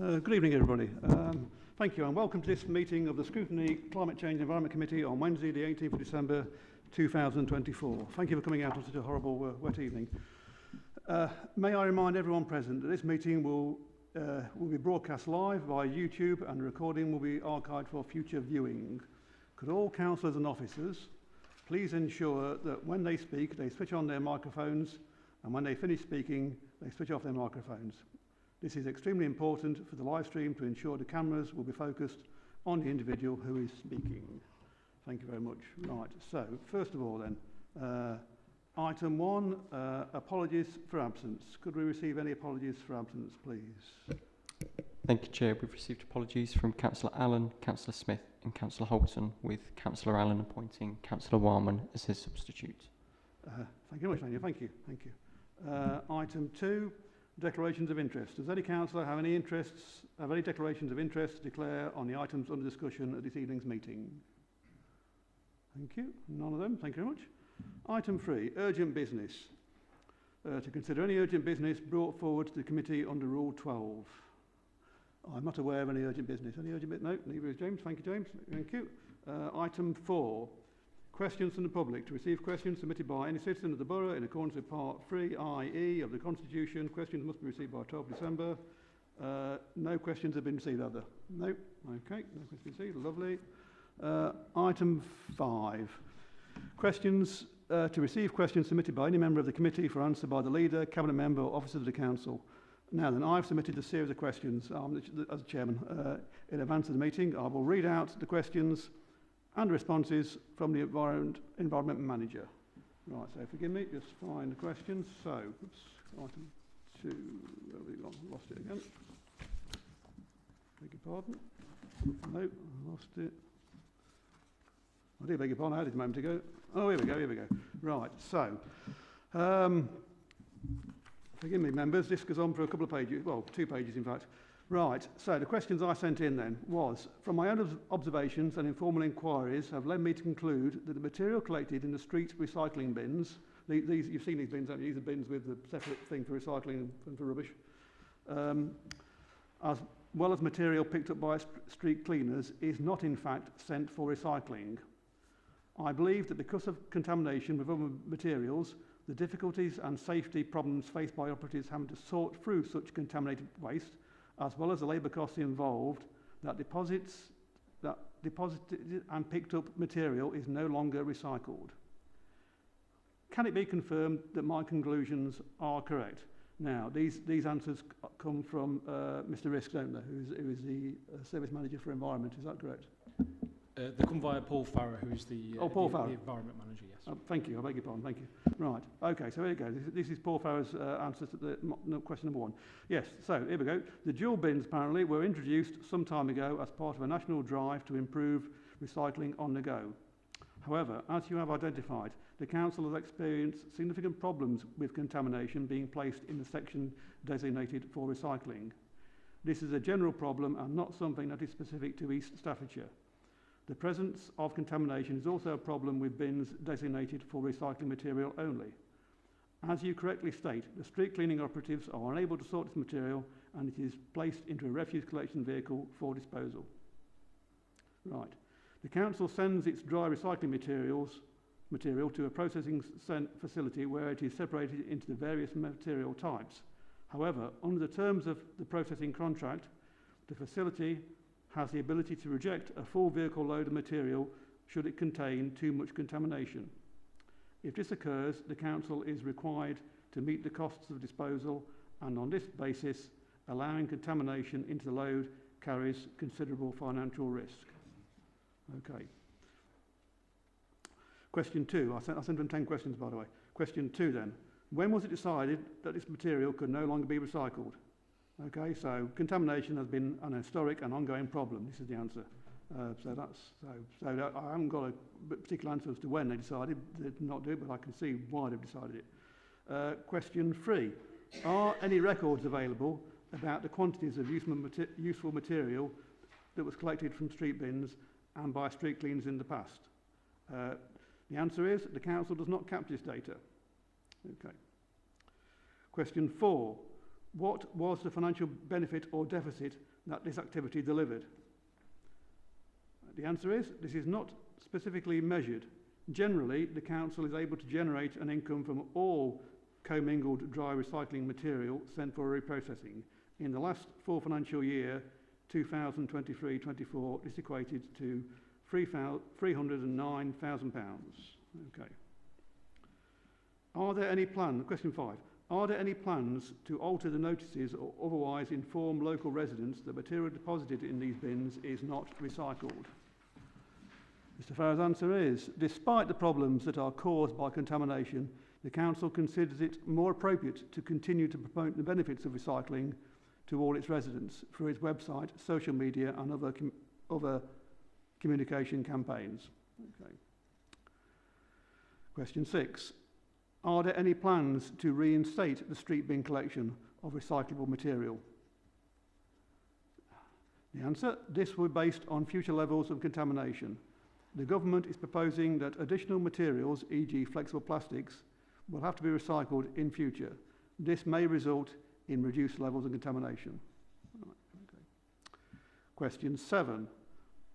Good evening, everybody. Thank you and welcome to this meeting of the Scrutiny Climate Change Environment Committee on Wednesday, the 18th of December 2024. Thank you for coming out on such a horrible wet evening. May I remind everyone present that this meeting will be broadcast live via YouTube and the recording will be archived for future viewing. Could all councillors and officers please ensure that when they speak, they switch on their microphones, and when they finish speaking, they switch off their microphones. This is extremely important for the live stream to ensure the cameras will be focused on the individual who is speaking. Thank you very much. Right, so first of all then, item 1, apologies for absence. Could we receive any apologies for absence, please? Thank you, Chair. We've received apologies from Councillor Allen, Councillor Smith and Councillor Holton, with Councillor Allen appointing Councillor Warman as his substitute. Thank you very much, Daniel. Thank you. Thank you. Item 2, declarations of interest. Does any councillor have any declarations of interest to declare on the items under discussion at this evening's meeting? Thank you. None of them. Thank you very much. Item 3, urgent business. To consider any urgent business brought forward to the committee under Rule 12. I'm not aware of any urgent business. Any urgent business? No, neither is James. Thank you, James. Thank you. Item 4, questions from the public. To receive questions submitted by any citizen of the Borough in accordance with Part 3(i)(e) of the Constitution, questions must be received by 12 December. No questions have been received, have there? No. Okay, no questions received. Lovely. Item 5, questions. To receive questions submitted by any member of the committee for answer by the leader, cabinet member or officers of the council. Now then, I've submitted a series of questions as chairman in advance of the meeting. I will read out the questions and responses from the environment manager. Right, so forgive me, just find the questions. So, oops, item 2, where have we gone? Lost it again. Beg your pardon. No, I lost it. I do beg your pardon, I had it a moment ago. Oh, here we go. Right, so, forgive me, members, this goes on for a couple of pages, well, 2 pages in fact. Right, so the questions I sent in then was, from my own observations and informal inquiries have led me to conclude that the material collected in the street recycling bins, these you've seen these bins, haven't you? These are bins with a separate thing for recycling and for rubbish, as well as material picked up by street cleaners, is not in fact sent for recycling. I believe that because of contamination with other materials, the difficulties and safety problems faced by operatives having to sort through such contaminated waste, as well as the labour costs involved, that deposited and picked up material is no longer recycled. Can it be confirmed that my conclusions are correct? Now, these answers come from Mr. Risk, don't they, who is the Service Manager for Environment, is that correct? They come via Paul Farrer, who's the Environment Manager, yes. Thank you, I beg your pardon, thank you. Right, okay, so here we go. This is Paul Farrer's answer to the question number 1. Yes, so here we go. The dual bins apparently were introduced some time ago as part of a national drive to improve recycling on the go. However, as you have identified, the council has experienced significant problems with contamination being placed in the section designated for recycling. This is a general problem and not something that is specific to East Staffordshire. The presence of contamination is also a problem with bins designated for recycling material only. As you correctly state, the street cleaning operatives are unable to sort this material and it is placed into a refuse collection vehicle for disposal. Right. The council sends its dry recycling material to a processing facility where it is separated into the various material types. However, under the terms of the processing contract, the facility has the ability to reject a full vehicle load of material should it contain too much contamination. If this occurs, the council is required to meet the costs of disposal, and on this basis, allowing contamination into the load carries considerable financial risk. Okay. Question 2. I sent them 10 questions, by the way. Question 2 then. When was it decided that this material could no longer be recycled? Okay, so contamination has been an historic and ongoing problem. This is the answer. So I haven't got a particular answer as to when they decided to not do it, but I can see why they've decided it. Question 3. Are any records available about the quantities of useful material that was collected from street bins and by street cleaners in the past? The answer is the council does not capture this data. Okay. Question 4. What was the financial benefit or deficit that this activity delivered? The answer is, this is not specifically measured. Generally, the council is able to generate an income from all commingled dry recycling material sent for reprocessing. In the last full financial year, 2023-24, this equated to £309,000. Okay. Are there any plans? Question 5. Are there any plans to alter the notices or otherwise inform local residents that material deposited in these bins is not recycled? Mr. Farrow's answer is, despite the problems that are caused by contamination, the council considers it more appropriate to continue to promote the benefits of recycling to all its residents through its website, social media and other communication campaigns. Okay. Question 6. Are there any plans to reinstate the street bin collection of recyclable material? The answer, this will be based on future levels of contamination. The government is proposing that additional materials, e.g. flexible plastics, will have to be recycled in future. This may result in reduced levels of contamination. Right, okay. Question 7.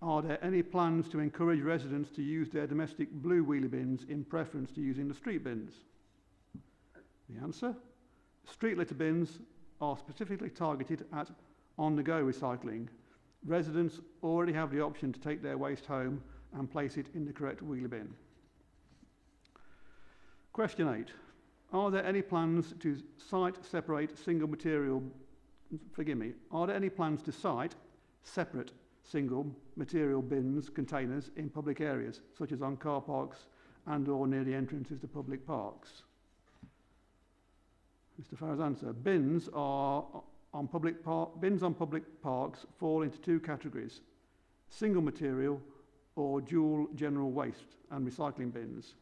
Are there any plans to encourage residents to use their domestic blue wheelie bins in preference to using the street bins? The answer, street litter bins are specifically targeted at on-the-go recycling. Residents already have the option to take their waste home and place it in the correct wheelie bin. Question 8. Are there any plans to separate single material bins containers in public areas, such as on car parks and or near the entrances to public parks? Mr. Farrow's answer, bins on public parks fall into two categories, single material or dual general waste and recycling bins.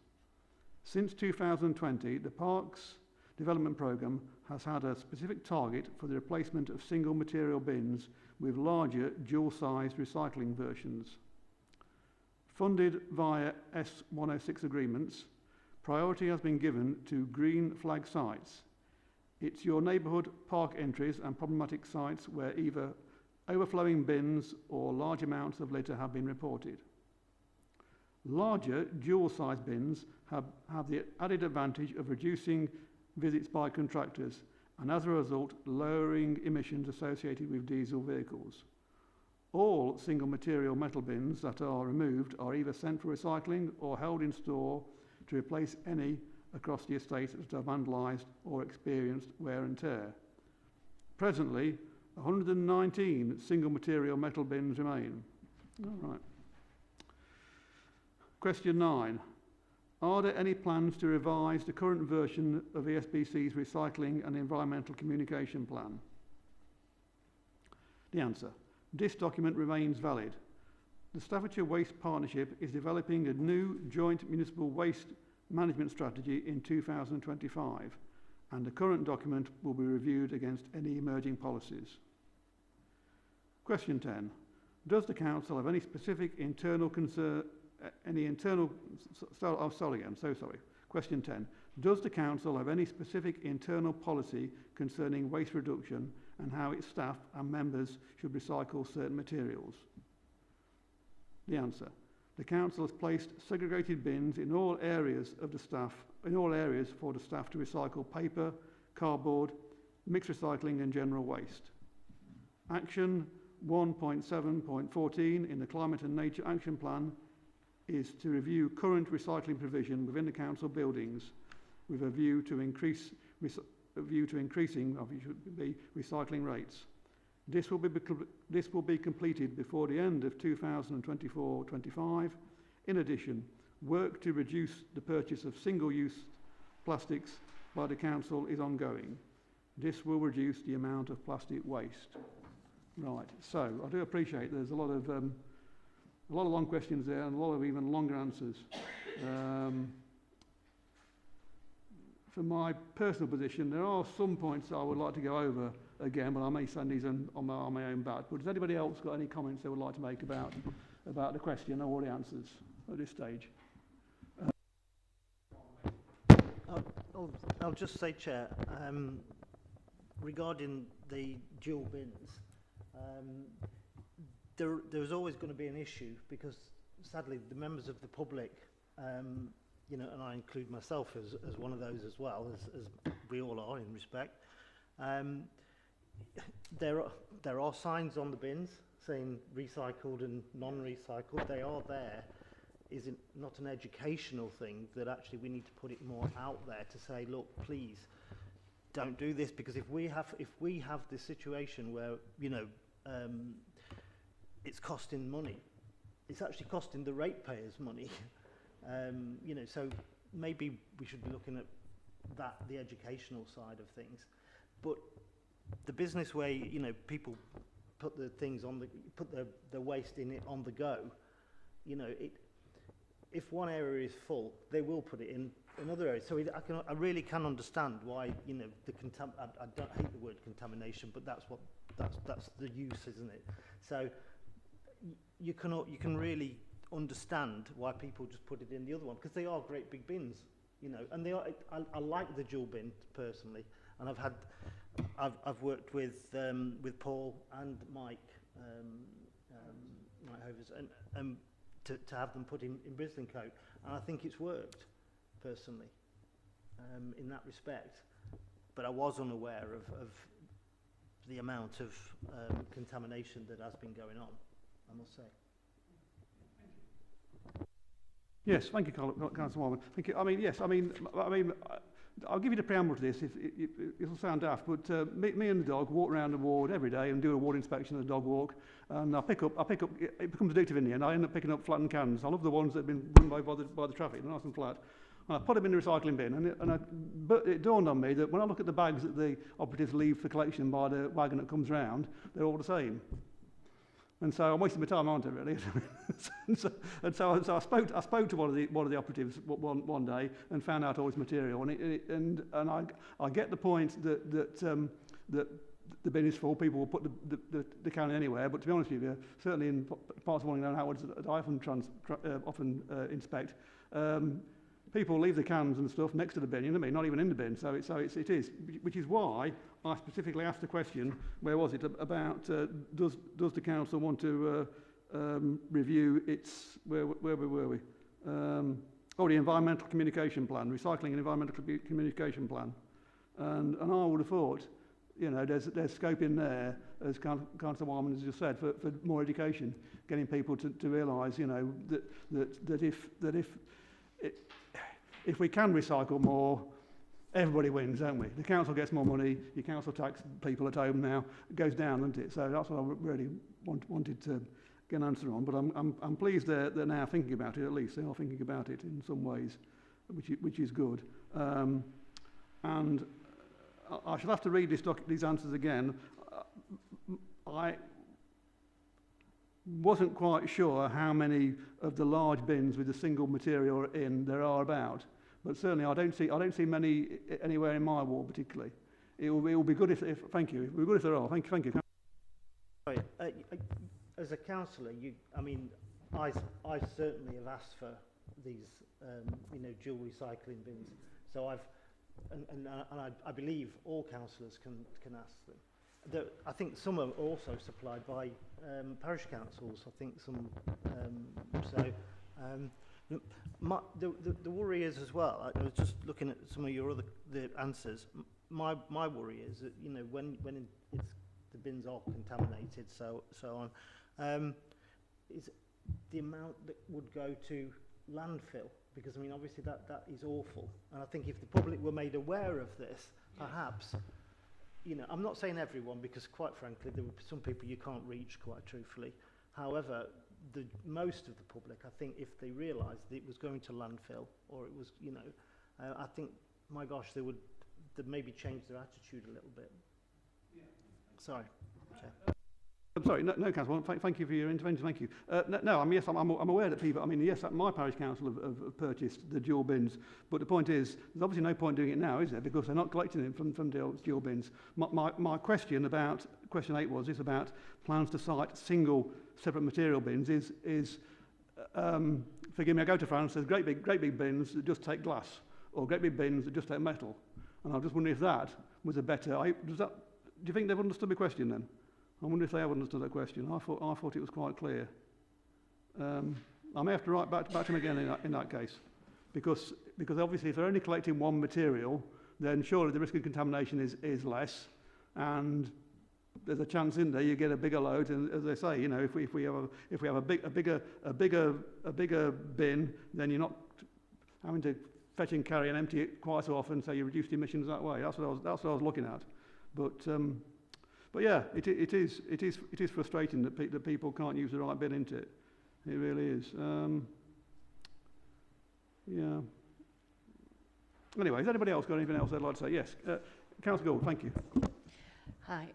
Since 2020, the Parks Development Programme has had a specific target for the replacement of single material bins with larger dual-sized recycling versions. Funded via S106 agreements, priority has been given to green flag sites. It's your neighbourhood park entries and problematic sites where either overflowing bins or large amounts of litter have been reported. Larger dual-sized bins have the added advantage of reducing visits by contractors and as a result lowering emissions associated with diesel vehicles. All single material metal bins that are removed are either sent for recycling or held in store to replace any across the estate that are vandalised or experienced wear and tear. Presently, 119 single material metal bins remain. All right. Question 9. Are there any plans to revise the current version of ESBC's Recycling and Environmental Communication Plan? The answer. This document remains valid. The Staffordshire Waste Partnership is developing a new joint municipal waste management strategy in 2025, and the current document will be reviewed against any emerging policies. Question 10. Does the council have any specific internal concern? Question 10. Does the council have any specific internal policy concerning waste reduction and how its staff and members should recycle certain materials? The answer. The council has placed segregated bins in all areas for the staff to recycle paper, cardboard, mixed recycling and general waste. Action 1.7.14 in the Climate and Nature Action Plan is to review current recycling provision within the council buildings with a view to increasing recycling rates. This will be completed before the end of 2024-25. In addition, work to reduce the purchase of single-use plastics by the council is ongoing. This will reduce the amount of plastic waste. Right, so I do appreciate there's a lot of long questions there and a lot of even longer answers. From my personal position, there are some points I would like to go over again, but I may send these on my own back. But has anybody else got any comments they would like to make about the question or the answers at this stage? I'll just say, Chair, regarding the dual bins, There's always going to be an issue because, sadly, the members of the public, you know, and I include myself as one of those as well, as we all are in respect. There are signs on the bins saying recycled and non-recycled. They are there. Is it not an educational thing that actually we need to put it more out there to say, look, please don't do this, because if we have this situation where, you know, it's costing money, it's actually costing the ratepayers money. You know, so maybe we should be looking at that, the educational side of things. But the business way, you know, people put the things on put the waste in it on the go. You know, if one area is full, they will put it in another area. So I really can understand why, you know, I don't hate the word contamination, but that's the use, isn't it? So you can really understand why people just put it in the other one, because they are great big bins, you know, and they are. I like the dual bin personally, and I've worked with Paul and Mike Hovers, and to have them put in Brislingcote, and I think it's worked personally in that respect. But I was unaware of the amount of contamination that has been going on, I must say. Yes, thank you, Councillor Warman. Thank you. I mean, yes, I mean, I'll give you the preamble to this. It'll sound daft, but me and the dog walk around the ward every day and do a ward inspection of the dog walk. And I pick up. It becomes addictive in the end. I end up picking up flattened cans. I love the ones that have been run by the traffic, they're nice and flat. And I put them in the recycling bin, but it dawned on me that when I look at the bags that the operatives leave for collection by the wagon that comes round, they're all the same. And so I'm wasting my time, aren't I, really? so I spoke to one of the operatives one day and found out all this material. And I get the point that the bin is full. People will put the can anywhere. But to be honest with you, certainly in parts of Wallington and Howard that I often inspect, people leave the cans and stuff next to the bin, you know what I mean? Not even in the bin. So it is, which is why I specifically asked the question, where was it, about does the council want to review its, where were we? The environmental communication plan, recycling and environmental communication plan. And I would have thought, you know, there's scope in there, as Councillor Warman has just said, for more education, getting people to realise, you know, that if we can recycle more, everybody wins, don't we? The council gets more money, your council tax people at home now, it goes down, doesn't it? So that's what I really wanted to get an answer on. But I'm pleased they're now thinking about it, at least. They are thinking about it in some ways, which is good. And I shall have to read these answers again. I wasn't quite sure how many of the large bins with a single material in there are about, but certainly I don't see many anywhere in my ward particularly. It will be good if thank you. It will be good if there are. Thank you. Sorry, as a councillor, I certainly have asked for these dual recycling bins. So I believe all councillors can ask them. I think some are also supplied by parish councils. I think some. The worry is as well. I was just looking at some of your the answers. My worry is that when the bins are contaminated, so on, is the amount that would go to landfill, because obviously that is awful. And I think if the public were made aware of this, perhaps. I'm not saying everyone, because quite frankly, there were some people you can't reach, quite truthfully. However, most of the public, I think, if they realised that it was going to landfill, or it was, I think, my gosh, they'd maybe change their attitude a little bit. Yeah. Sorry. Okay. I'm sorry, no, Councillor, thank you for your intervention, thank you. Yes, I'm aware that people, yes, my parish council have purchased the dual bins, but the point is, there's obviously no point doing it now, is there, because they're not collecting it from dual bins. My question about, question 8 is about plans to site single separate material bins is forgive me, I go to France, there's great big bins that just take glass, or great big bins that just take metal. And I was just wondering if that was a better, do you think they've understood my question then? I wonder if they have understood that question. I thought it was quite clear. I may have to write back to them again in that case, because obviously if they're only collecting one material, then surely the risk of contamination is less, and there's a chance in there you get a bigger load. And as they say, you know, if we have a bigger bin, then you're not having to fetch and carry and empty it quite so often, so you reduce the emissions that way. That's what I was looking at. But yeah, it is frustrating that people can't use the right bin into it. It really is. Yeah. Anyway, has anybody else got anything else they'd like to say? Yes. Councillor Gould, thank you. Hi.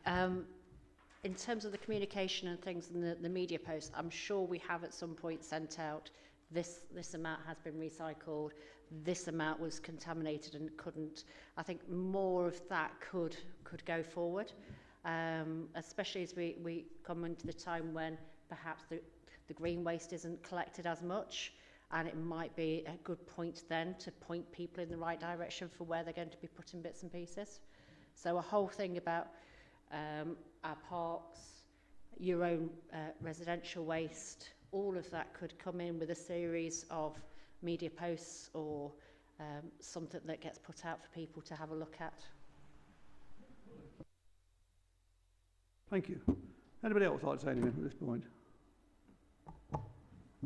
In terms of the communication and things in the media posts, I'm sure we have at some point sent out this amount has been recycled, this amount was contaminated and couldn't. I think more of that could go forward, especially as we come into the time when perhaps the green waste isn't collected as much, and it might be a good point then to point people in the right direction for where they're going to be putting bits and pieces. So a whole thing about our parks, your own residential waste, all of that could come in with a series of media posts or something that gets put out for people to have a look at. Thank you. Anybody else like to say anything at this point?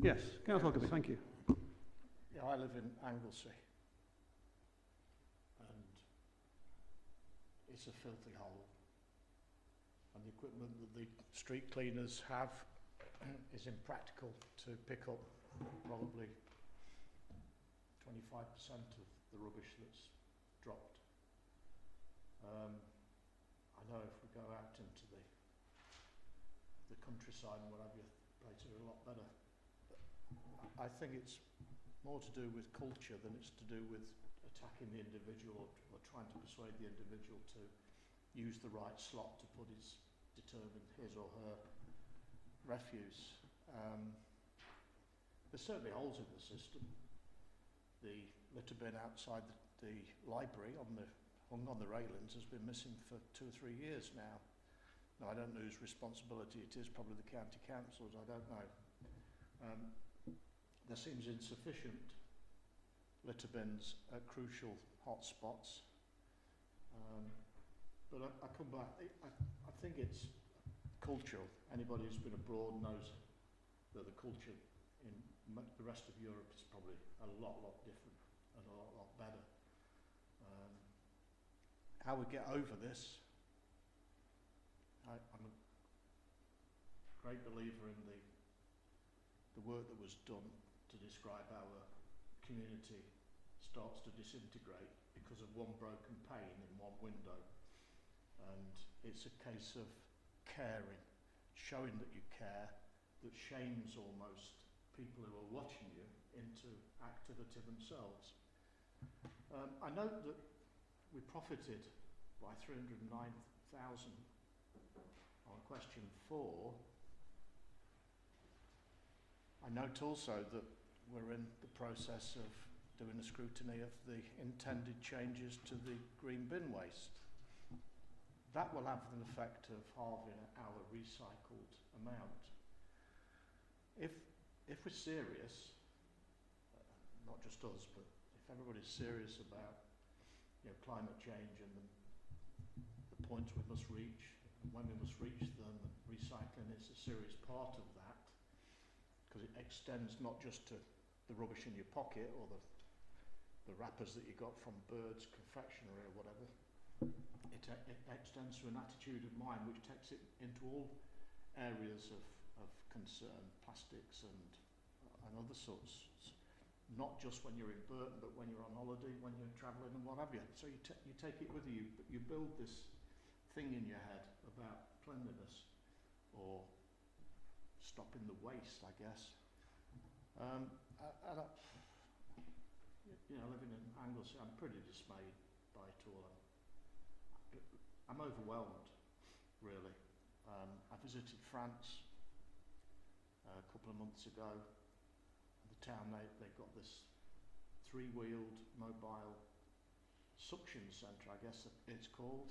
Yes, Councillor Huckabee, thank you. Yeah, I live in Anglesey, and it's a filthy hole. And the equipment that the street cleaners have is impractical to pick up probably 25% of the rubbish that's dropped. I know if we go out into the countryside and what have you, places are a lot better. I think it's more to do with culture than it's to do with attacking the individual or trying to persuade the individual to use the right slot to put determine his or her refuse. There's certainly holes in the system. The litter bin outside the library hung on the railings has been missing for 2 or 3 years now. Now, I don't know whose responsibility it is, probably the county councils, I don't know. There seems insufficient litter bins at crucial hotspots. But I come back, I think it's cultural. Anybody who's been abroad knows that the culture in the rest of Europe is probably a lot different and a lot better. How we get over this, I'm a great believer in the work that was done to describe how a community starts to disintegrate because of one broken pane in one window. And it's a case of caring, showing that you care, that shames almost people who are watching you into activity themselves. I note that we profited by 309,000 on question 4. I note also that we're in the process of doing a scrutiny of the intended changes to the green bin waste. That will have an effect of halving our recycled amount. If we're serious, not just us, but if everybody's serious about climate change and the points we must reach, and when we must reach them, recycling is a serious part of that, because it extends not just to the rubbish in your pocket or the wrappers that you got from Bird's confectionery or whatever. It extends to an attitude of mind which takes it into all areas of concern, plastics and other sorts. Not just when you're in Burton, but when you're on holiday, when you're travelling and what have you. So you take it with you, but you build this thing in your head about cleanliness or stopping the waste, I guess. Living in Anglesey, I'm pretty dismayed by it all. I'm overwhelmed, really. I visited France a couple of months ago. The town, they've got this 3-wheeled mobile suction centre, I guess it's called,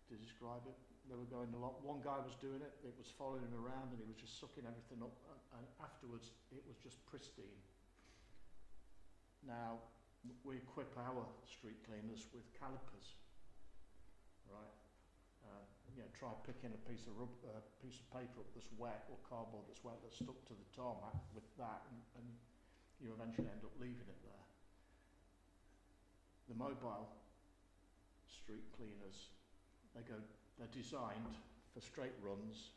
to describe it. they were going a lot. One guy was doing it, it was following him around and he was just sucking everything up, and afterwards it was just pristine. Now, we equip our street cleaners with calipers, right? You know, try picking a piece of paper up that's wet, or cardboard that's wet, that's stuck to the tarmac with that, and you eventually end up leaving it there. The mobile street cleaners, they're designed for straight runs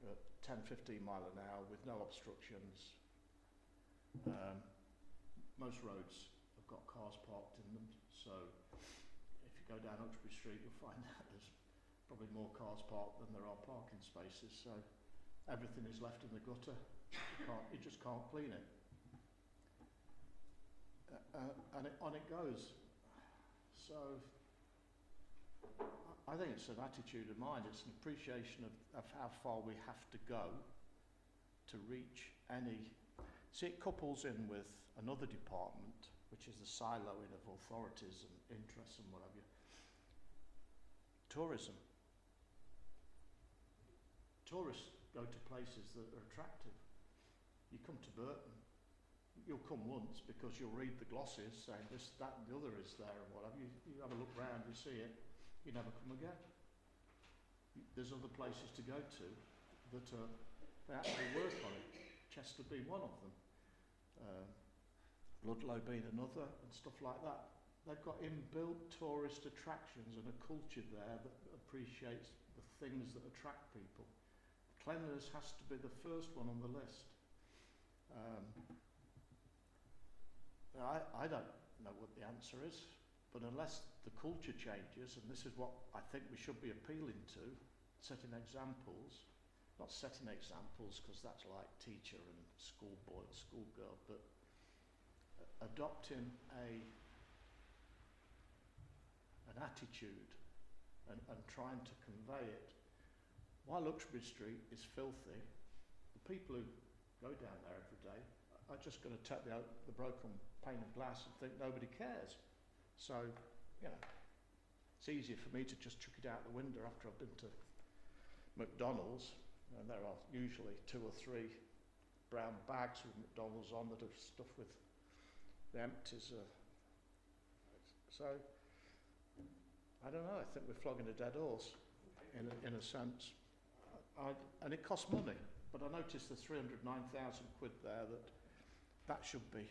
at 10-15 mile an hour with no obstructions. Most roads have got cars parked in them, so if you go down Uxbridge Street, you'll find that there's probably more cars parked than there are parking spaces, so everything is left in the gutter. You just can't clean it. And on it goes. So I think it's an attitude of mind, it's an appreciation of how far we have to go to reach any. See, it couples in with another department, which is the siloing of authorities and interests and what have you. Tourism. Tourists go to places that are attractive. You come to Burton, you'll come once because you'll read the glosses saying this, that and the other is there and whatever. You have a look round, you see it, you never come again. There's other places to go to that they actually work on it. Chester being one of them. Ludlow being another, and stuff like that. They've got inbuilt tourist attractions and a culture there that appreciates the things that attract people. Cleanliness has to be the first one on the list. I don't know what the answer is, but unless the culture changes, and this is what I think we should be appealing to, setting examples, not setting examples because that's like teacher and schoolboy or schoolgirl, but adopting an attitude and trying to convey it. While Uxbridge Street is filthy, the people who go down there every day are just going to take the broken pane of glass and think nobody cares. So, you know, it's easier for me to just chuck it out the window after I've been to McDonald's, and there are usually 2 or 3 brown bags with McDonald's on that are stuffed with the empties. So, I don't know, I think we're flogging a dead horse in a sense. And it costs money, but I noticed there's 309,000 quid there that should be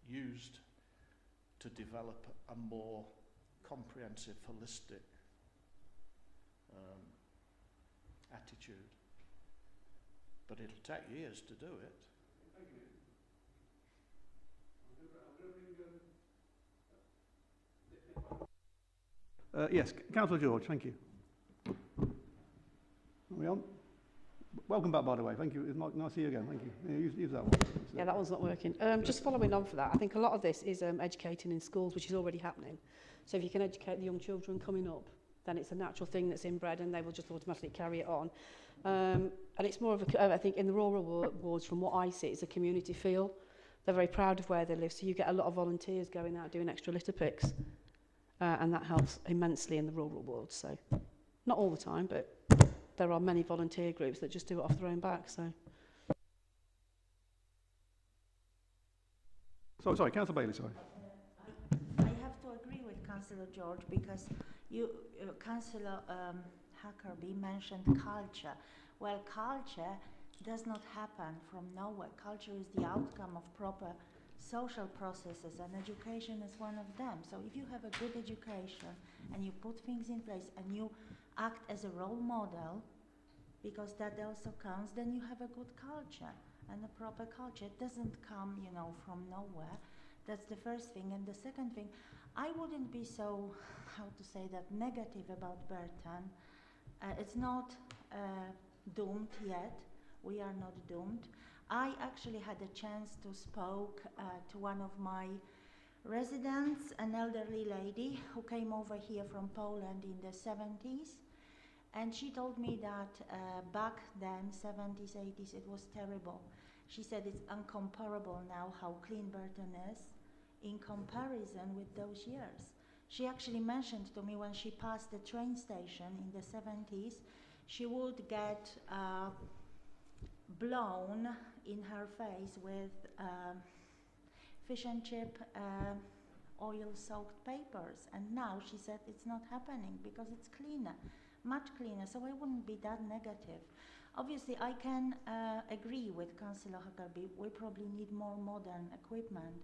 used to develop a more comprehensive, holistic attitude. But it'll take years to do it. Thank you. Yes, Councillor George, thank you. Are we on? Welcome back, by the way. Thank you. It's nice to see you again. Thank you. Yeah, use that one. Yeah, that one's not working. Just following on for that, I think a lot of this is educating in schools, which is already happening. So if you can educate the young children coming up, then it's a natural thing that's inbred and they will just automatically carry it on. And it's more of a, I think in the rural wards, from what I see, it's a community feel. They're very proud of where they live. So you get a lot of volunteers going out doing extra litter picks. And that helps immensely in the rural wards. So not all the time, but there are many volunteer groups that just do it off their own back. So. Sorry, Councillor Bailey, sorry. I have to agree with Councillor George because Councillor Huckerby mentioned culture. Well, culture does not happen from nowhere. Culture is the outcome of proper social processes, and education is one of them. So if you have a good education and you put things in place and you act as a role model, because that also counts, then you have a good culture and a proper culture. It doesn't come, you know, from nowhere. That's the first thing. And the second thing, I wouldn't be so, how to say that, negative about Burton. It's not doomed yet. We are not doomed. I actually had a chance to spoke to one of my residents, an elderly lady who came over here from Poland in the 70s. And she told me that back then, 70s, 80s, it was terrible. She said it's incomparable now how clean Burton is in comparison with those years. She actually mentioned to me when she passed the train station in the 70s, she would get blown in her face with fish and chip oil-soaked papers. And now she said it's not happening because it's cleaner, much cleaner. So I wouldn't be that negative. Obviously, I can agree with Councillor Huckerby. We probably need more modern equipment,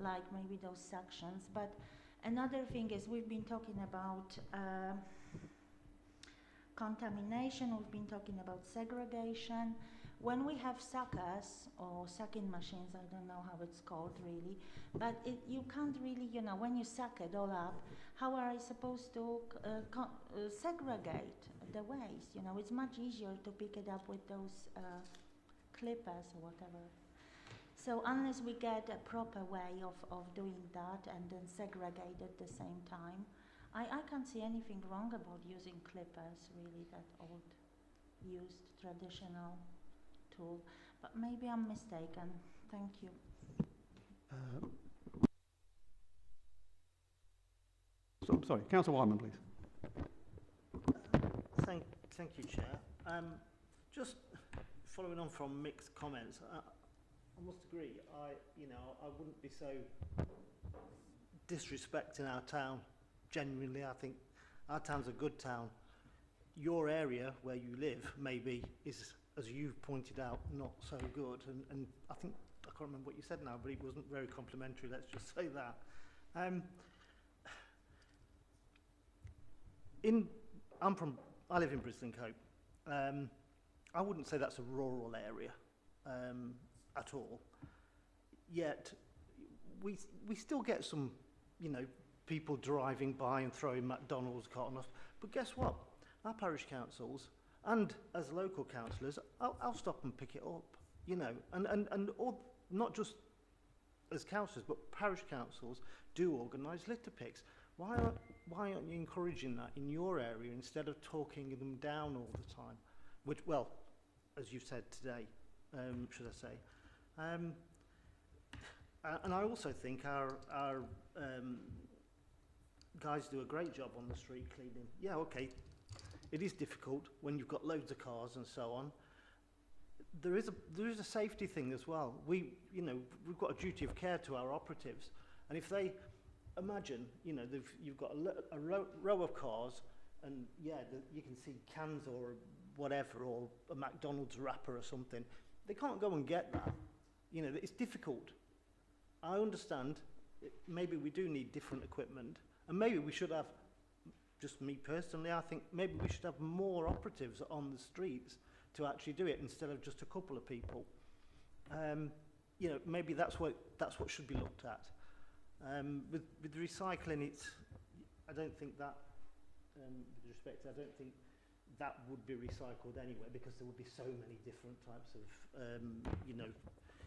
like maybe those sections. But another thing is we've been talking about contamination, we've been talking about segregation. When we have suckers or sucking machines, I don't know how it's called really, but you can't really, you know, when you suck it all up, how are I supposed to segregate the waste? You know, it's much easier to pick it up with those clippers or whatever. So unless we get a proper way of doing that and then segregate at the same time, I can't see anything wrong about using clippers, really, that old, used, traditional tool. But maybe I'm mistaken. Thank you. Sorry, Councillor Wyman, please. Thank you, Chair. Just following on from Mick's comments, I must agree. I wouldn't be so disrespecting our town. Genuinely, I think our town's a good town. Your area where you live maybe is, as you've pointed out, not so good. And I think, I can't remember what you said now, but it wasn't very complimentary, let's just say that. I live in Bristol and Cope. I wouldn't say that's a rural area at all. Yet we still get some, you know, people driving by and throwing McDonald's carton off. But guess what? Our parish councils and as local councillors, I'll stop and pick it up, you know, and all, not just as councillors, but parish councils do organise litter picks. Why aren't you encouraging that in your area instead of talking them down all the time? Which, well, as you've said today, should I say. And I also think our guys do a great job on the street cleaning. Yeah, okay, it is difficult when you've got loads of cars and so on. There is a safety thing as well. We've got a duty of care to our operatives, and if they imagine, you know, you've got a row of cars, and yeah, you can see cans or whatever, or a McDonald's wrapper or something. They can't go and get that. You know, it's difficult. I understand. Maybe we do need different equipment, and maybe we should have. Just me personally, I think maybe we should have more operatives on the streets to actually do it instead of just a couple of people. You know, maybe that's what should be looked at. With recycling, I don't think that, with respect, I don't think that would be recycled anyway, because there would be so many different types of, you know,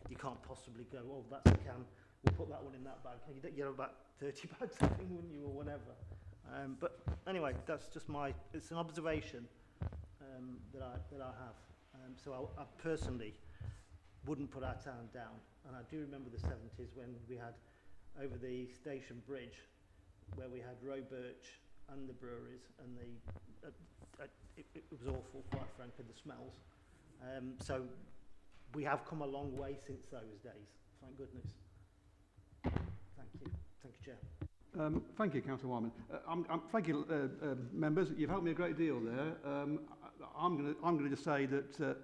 you can't possibly go, oh, that's a can, we'll put that one in that bag. You'd have about 30 bags, I think, wouldn't you, or whatever. But anyway, that's just it's an observation that I have. So I personally wouldn't put our town down. And I do remember the 70s when we had over the station bridge, where we had Roe Birch and the breweries, and it was awful, quite frankly, the smells. So we have come a long way since those days, thank goodness. Thank you, Chair. Thank you, Councillor Wyman. Thank you, members. You've helped me a great deal there. I'm going to just say that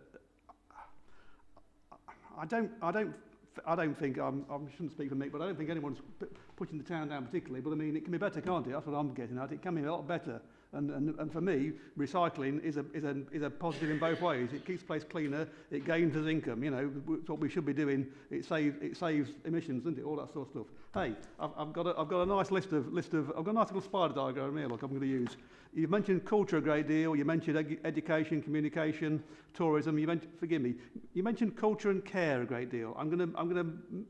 I don't think I shouldn't speak for Mick, but I don't think anyone's pushing the town down particularly. But I mean, it can be better, can't it? That's what I'm getting at. It can be a lot better. And for me, recycling is a positive in both ways. It keeps the place cleaner. It gains us income. You know, it's what we should be doing. It saves emissions, doesn't it? All that sort of stuff. Hey, I've got a nice list of I've got a nice little spider diagram here. Look, I'm going to use. You've mentioned culture a great deal. You mentioned education, communication, tourism. Forgive me. You mentioned culture and care a great deal. I'm going to.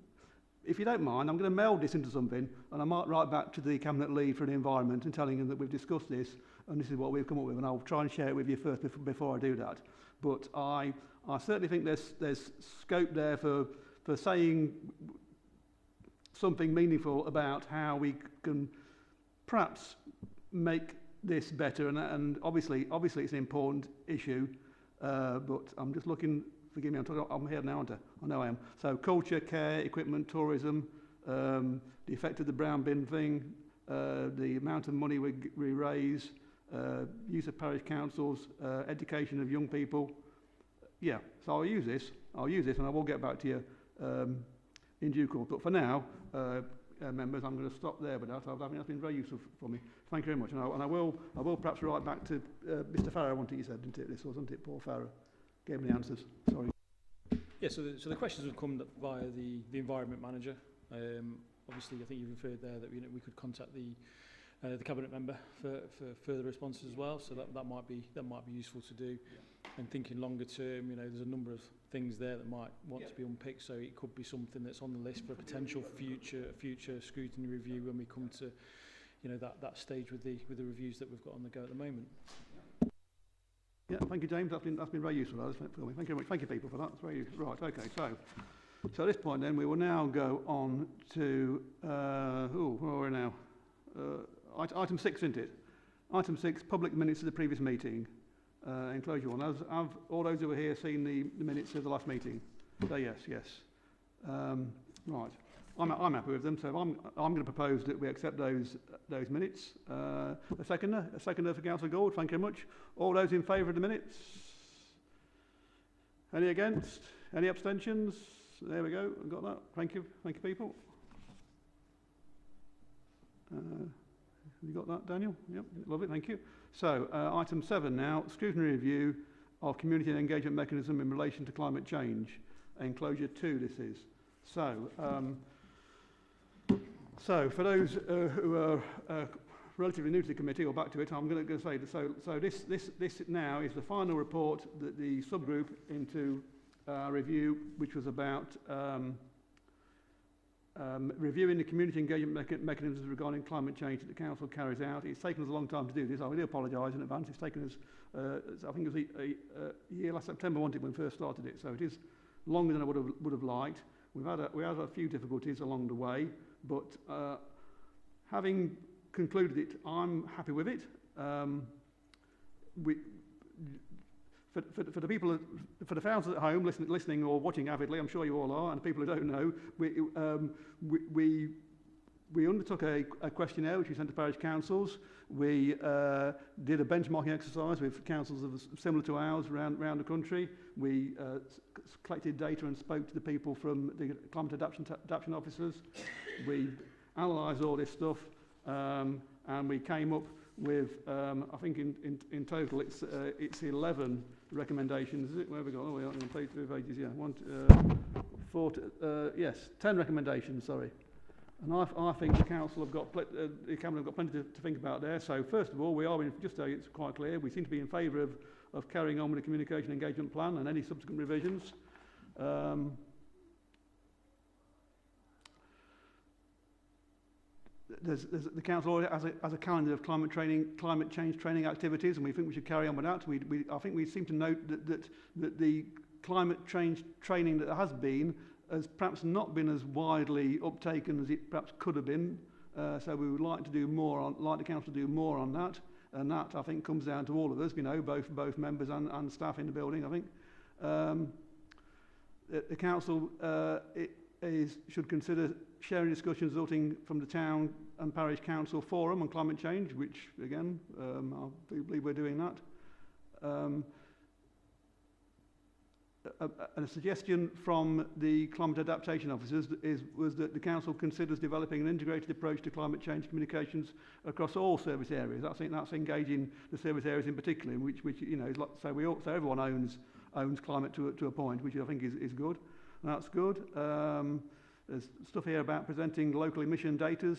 If you don't mind, I'm going to meld this into something, and I might write back to the Cabinet Lead for the Environment and telling him that we've discussed this, and this is what we've come up with, and I'll try and share it with you first before I do that. But I certainly think there's scope there for saying something meaningful about how we can perhaps make this better, and obviously it's an important issue, but I'm just looking, forgive me, I'm here now, aren't I? I know I am. So culture, care, equipment, tourism, the effect of the brown bin thing, the amount of money we raise, use of parish councils, education of young people. Yeah, so I'll use this and I will get back to you in due course. But for now, members, I'm going to stop there with that. I think that's been very useful for me. Thank you very much. And I will perhaps write back to Mr. Farrow, you said, didn't it? This wasn't it, Paul Farrow? Gave me the answers. Sorry. Yeah, so the questions have come via the environment manager. Obviously, I think you referred there that we could contact the cabinet member for further responses as well. So that might be useful to do. Yeah. And thinking longer term, there's a number of things there that might want to be unpicked. So it could be something that's on the list for a potential future scrutiny review when we come to that stage with the reviews that we've got on the go at the moment. Yeah, thank you, James. That's been very useful for me. Thank you very much. Thank you, people, for that. That's very useful. Right. Okay. So at this point, then, we will now go on to where are we now? Item 6, isn't it? Item 6, public minutes of the previous meeting. Enclosure 1. Have all those who were here seen the minutes of the last meeting? Say yes. Right. I'm happy with them, so I'm going to propose that we accept those minutes. A seconder for Councillor Gould. Thank you very much. All those in favour of the minutes? Any against? Any abstentions? There we go. I've got that. Thank you, people. Have you got that, Daniel? Yep, lovely. Thank you. So, item 7 now, scrutiny review of community and engagement mechanism in relation to climate change. Enclosure 2, this is. So for those who are relatively new to the committee or back to it, I'm going to say that this now is the final report that the subgroup into review, which was about reviewing the community engagement mechanisms regarding climate change that the council carries out. It's taken us a long time to do this. I really apologise in advance. It's taken us, I think it was a year last September, wasn't it, when we first started it. So it is longer than I would have liked. We had a few difficulties along the way, but having concluded it, I'm happy with it. For the people, for the thousands at home listening or watching avidly, I'm sure you all are, and people who don't know, we undertook a questionnaire which we sent to parish councils. We did a benchmarking exercise with councils similar to ours around the country. We collected data and spoke to the people from the climate adaptation officers. We analysed all this stuff, and we came up with, I think in total it's 11 recommendations, is it? Where have we got? Oh, we are on page 2 pages, yeah. Yes, 10 recommendations, sorry. And I think the council have got, the cabinet have got plenty to think about there. So first of all, we are, just so it's quite clear, we seem to be in favour of carrying on with the communication engagement plan and any subsequent revisions. The council already has a calendar of climate change training activities, and we think we should carry on with that. I think we seem to note that the climate change training that has been has perhaps not been as widely uptaken as it perhaps could have been. So we would like to do more like the council to do more on that, and that I think comes down to all of us, both members and staff in the building. I think the council should consider sharing discussions resulting from the town and parish council forum on climate change, which again I believe we're doing that. A suggestion from the climate adaptation officers was that the council considers developing an integrated approach to climate change communications across all service areas. I think that's engaging the service areas in particular, which is like, so everyone owns climate to a point, which I think is good. And that's good. There's stuff here about presenting local emission data,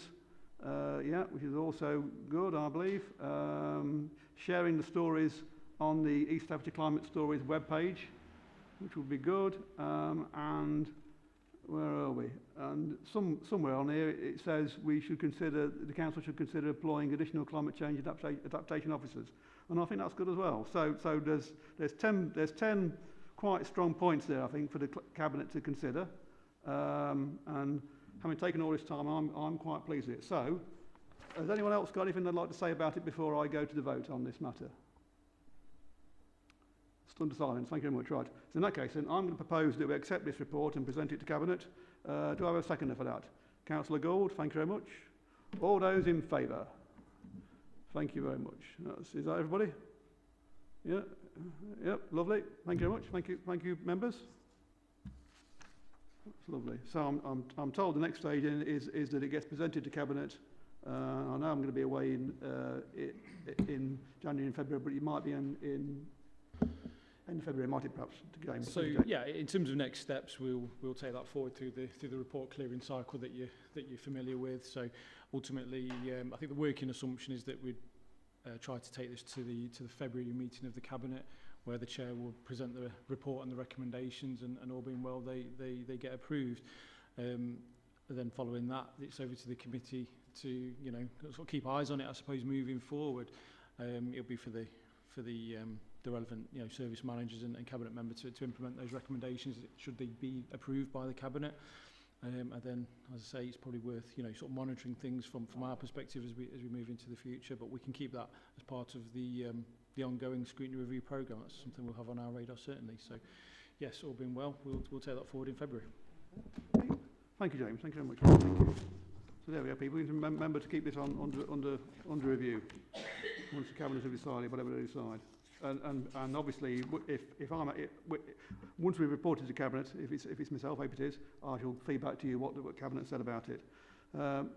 which is also good, I believe. Sharing the stories on the East Staffordshire Climate Stories webpage, which would be good. And where are we? And somewhere on here it says the council should consider employing additional climate change adaptation officers, and I think that's good as well. So there's 10 quite strong points there, I think, for the cabinet to consider. And having taken all this time, I'm quite pleased with it. So Has anyone else got anything they'd like to say about it before I go to the vote on this matter? Stunned to silence. Thank you very much. Right. So in that case, then, I'm going to propose that we accept this report and present it to Cabinet. Do I have a seconder for that? Councillor Gould, thank you very much. All those in favour? Thank you very much. Is that everybody? Yeah? Yep, lovely. Thank you very much. Thank you, members. That's lovely. So I'm told the next stage is that it gets presented to Cabinet. I know I'm going to be away in January and February, but it might be in end of February, might it perhaps, to James? So yeah, in terms of next steps, we'll take that forward through the report clearing cycle that you're familiar with. So ultimately, I think the working assumption is that we'd try to take this to the February meeting of the Cabinet, where the chair will present the report and the recommendations, and all being well, they get approved. And then following that, it's over to the committee to sort of keep eyes on it, I suppose, moving forward. It'll be for the relevant service managers and cabinet members to implement those recommendations should they be approved by the cabinet. And then, as I say, it's probably worth sort of monitoring things from our perspective as we move into the future. But we can keep that as part of the ongoing scrutiny review programme. That's something we'll have on our radar certainly. So, yes, all being well, we'll take that forward in February. Thank you, James. Thank you very much. Thank you. So there we are, people. We can remember to keep this on under review once the cabinet have decided whatever they decide. And obviously, once we've reported to cabinet, if it's myself, hope it is, I shall feed back to you what cabinet said about it.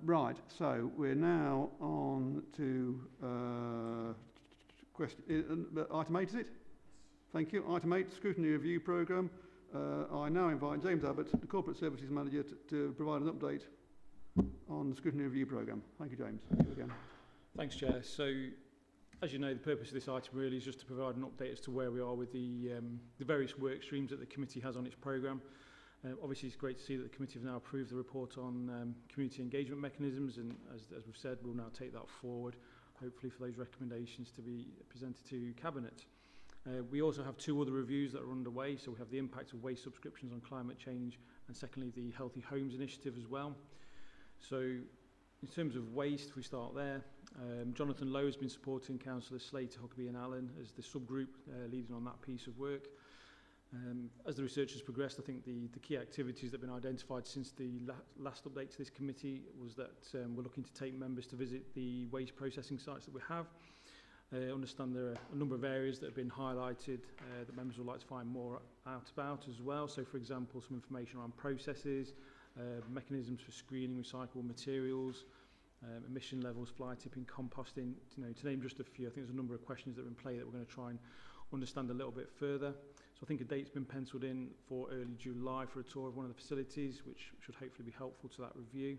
Right. So we're now on to item 8, is it? Thank you. Item 8, scrutiny review programme. I now invite James Abbott, the Corporate Services Manager, to provide an update on the scrutiny review programme. Thank you, James. Thank you again. Thanks, Chair. So, as you know, the purpose of this item really is just to provide an update as to where we are with the various work streams that the committee has on its programme. Obviously, it's great to see that the committee have now approved the report on community engagement mechanisms, and as we've said, we'll now take that forward, hopefully for those recommendations to be presented to Cabinet. We also have 2 other reviews that are underway. So we have the impact of waste subscriptions on climate change, and secondly, the Healthy Homes Initiative as well. So in terms of waste, we start there. Jonathan Lowe has been supporting Councillors Slater, Huckabee and Allen as the subgroup leading on that piece of work. As the research has progressed, I think the key activities that have been identified since the last update to this committee was that we're looking to take members to visit the waste processing sites that we have. I understand there are a number of areas that have been highlighted that members would like to find more out about as well. So, for example, some information around processes, mechanisms for screening recyclable materials, emission levels, fly tipping, composting, to name just a few. I think there's a number of questions that are in play that we're going to try and understand a little bit further. So I think a date's been penciled in for early July for a tour of one of the facilities, which should hopefully be helpful to that review.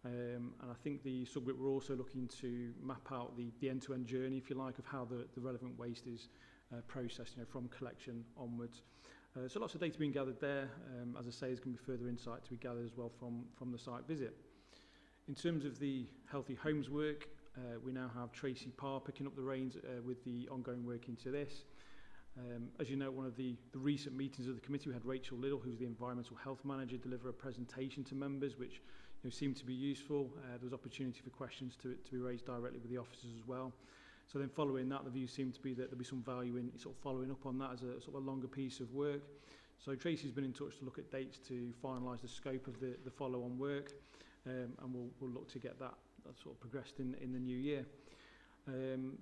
And I think the subgroup we're also looking to map out the end-to-end journey, if you like, of how the relevant waste is processed, from collection onwards. So lots of data being gathered there. As I say, there's going to be further insight to be gathered as well from the site visit. In terms of the Healthy Homes work, we now have Tracy Parr picking up the reins with the ongoing work into this. As you know, one of the recent meetings of the committee, we had Rachel Little, who's the Environmental Health Manager, deliver a presentation to members, which seemed to be useful. There was opportunity for questions to be raised directly with the officers as well. So then following that, the view seemed to be that there'll be some value in sort of following up on that as a sort of a longer piece of work. So Tracy's been in touch to look at dates to finalise the scope of the follow-on work, and we'll look to get that sort of progressed in the new year.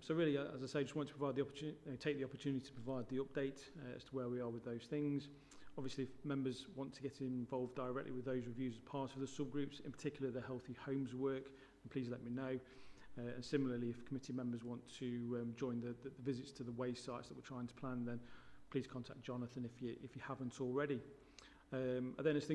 So really, as I say, just want to provide the opportunity, take the opportunity to provide the update as to where we are with those things. Obviously, if members want to get involved directly with those reviews as part of the subgroups, in particular the Healthy Homes work, then please let me know. And similarly, if committee members want to join the visits to the waste sites that we're trying to plan, then please contact Jonathan if you haven't already. And then as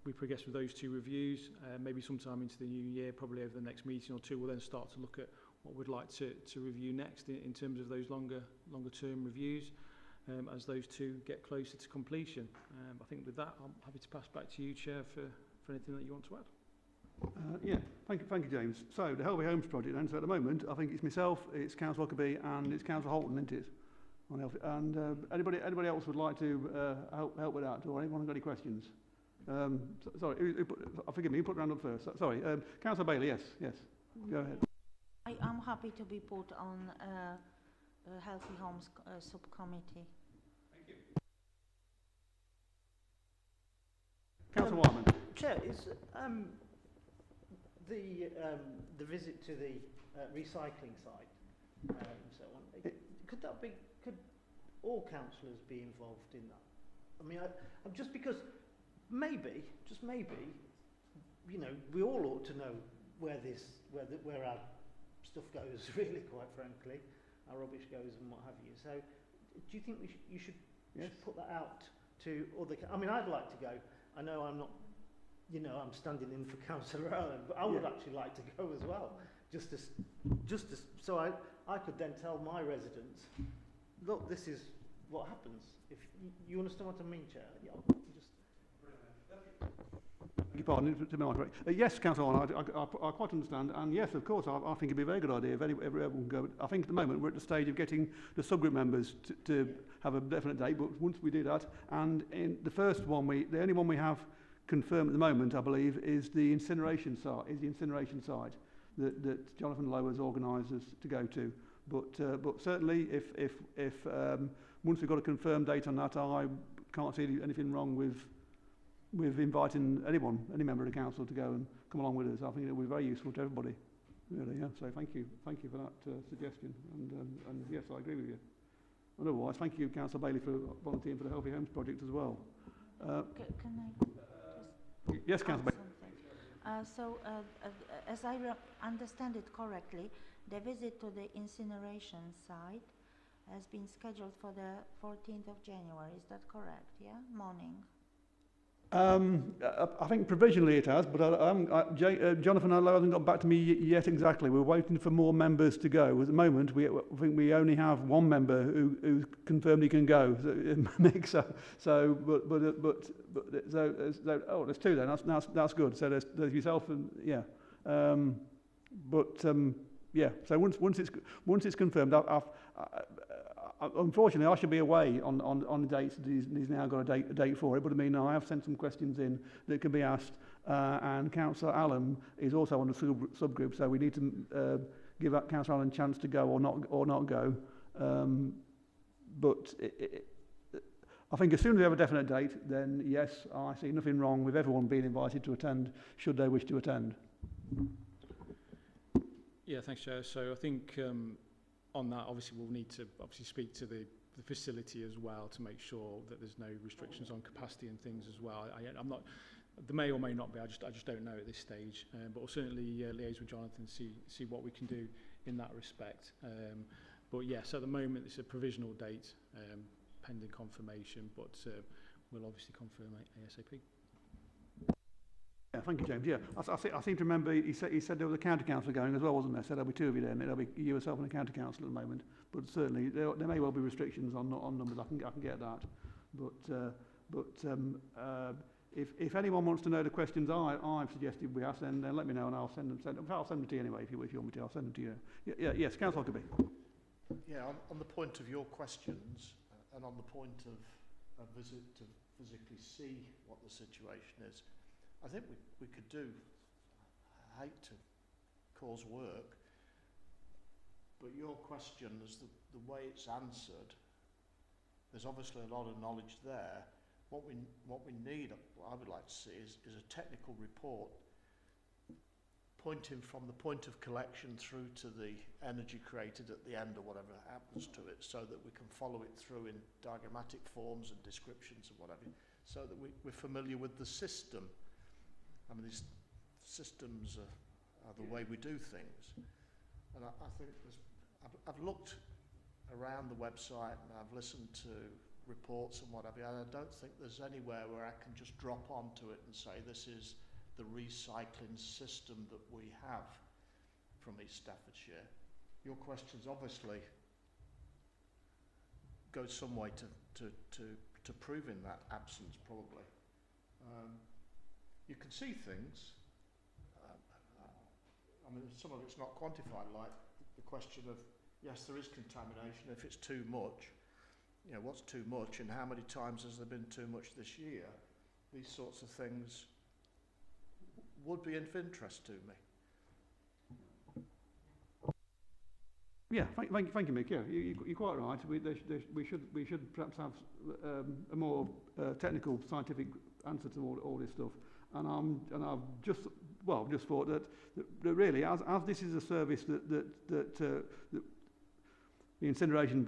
we progress with those 2 reviews, maybe sometime into the new year, probably over the next meeting or 2, we'll then start to look at what we'd like to review next in terms of those longer term reviews. As those 2 get closer to completion. I think with that, I'm happy to pass back to you, Chair, for anything that you want to add. Yeah, thank you, James. So the Healthy Homes project, then. So at the moment, I think it's myself, it's Councillor Huckabee, and it's Councillor Holton, isn't it? And anybody else would like to help with that, or anyone got any questions? Sorry, forgive me. You put your hand up first. Sorry, Councillor Bailey. Yes. Go ahead. I am happy to be put on Healthy Homes subcommittee. Councillor Wyman. Chair, is the visit to the recycling site and so on, could all councillors be involved in that? I mean, I'm just because maybe, you know, we all ought to know where our stuff goes, really, quite frankly, our rubbish goes and what have you. So, do you think you should put that out to other? I mean, I'd like to go. I know I'm not, you know, I'm standing in for Councillor Allen, but I would actually like to go as well, just as, so I could then tell my residents, look, this is what happens. If you understand what I mean, Chair? Yeah, just. Pardon, yes, Councillor, I quite understand, and yes, of course, I think it'd be a very good idea if everyone can go. I think at the moment we're at the stage of getting the subgroup members to have a definite date, but once we do that, and in the first one, the only one we have confirmed at the moment, I believe, is the incineration side, that Jonathan Lowe has organised us to go to. But certainly, if once we've got a confirmed date on that, I can't see anything wrong with inviting any member of the council to go and come along with us. I think it will be very useful to everybody, really. Yeah. So thank you for that suggestion. And yes, I agree with you. And otherwise, thank you, Councillor Bailey, for volunteering for the Healthy Homes project as well. Can I just yes, Councillor Bailey. As I understand it correctly, the visit to the incineration site has been scheduled for the 14th of January. Is that correct? Yeah, morning. I think provisionally it has, but Jonathan Lowe hasn't got back to me yet exactly. We're waiting for more members to go. At the moment, I think we only have one member who's confirmed he can go. So there's two then. That's good. So there's yourself and yeah. So once it's confirmed, unfortunately, I should be away on the dates. He's now got a date for it. But I mean, I have sent some questions in that can be asked, and Councillor Allen is also on the subgroup, so we need to give Councillor Allen a chance to go or not go. But I think as soon as we have a definite date, then yes, I see nothing wrong with everyone being invited to attend, should they wish to attend. Yeah, thanks, Chair. So I think on that, obviously, we'll need to speak to the facility as well to make sure that there's no restrictions on capacity and things as well. I'm not, there may or may not be. I just don't know at this stage. But we'll certainly liaise with Jonathan, see what we can do in that respect. But yes, at the moment it's a provisional date, pending confirmation. But we'll obviously confirm ASAP. Yeah, thank you, James. Yeah, I seem to remember he said there was a county councillor going as well, wasn't there? Said there'll be two of you there, and there'll be you yourself and a county councillor at the moment. But certainly there may well be restrictions on numbers. I can get that. But if anyone wants to know the questions I've suggested we ask, then let me know and I'll send them. I'll send them to you anyway if you want me to. I'll send them to you. Yes, Councillor Huckabee. Yeah, on the point of your questions and on the point of a visit to physically see what the situation is. I think we could do, I hate to cause work, but your question is the way it's answered, there's obviously a lot of knowledge there. What we need, what I would like to see is a technical report pointing from the point of collection through to the energy created at the end or whatever happens to it, so that we can follow it through in diagrammatic forms and descriptions and whatever, so that we're familiar with the system. I mean, these systems are the way we do things. And I think I've looked around the website and I've listened to reports and whatever, and I don't think there's anywhere where I can just drop onto it and say this is the recycling system that we have from East Staffordshire. Your questions obviously go some way to proving that absence, probably. You can see things. I mean, some of it's not quantified, like the question of, yes, there is contamination. If it's too much, you know, what's too much and how many times has there been too much this year? These sorts of things would be of interest to me. Yeah, thank you, Mick. Yeah, you're quite right. We should perhaps have a more technical, scientific answer to all this stuff. And I've just thought that really, as this is a service that the incineration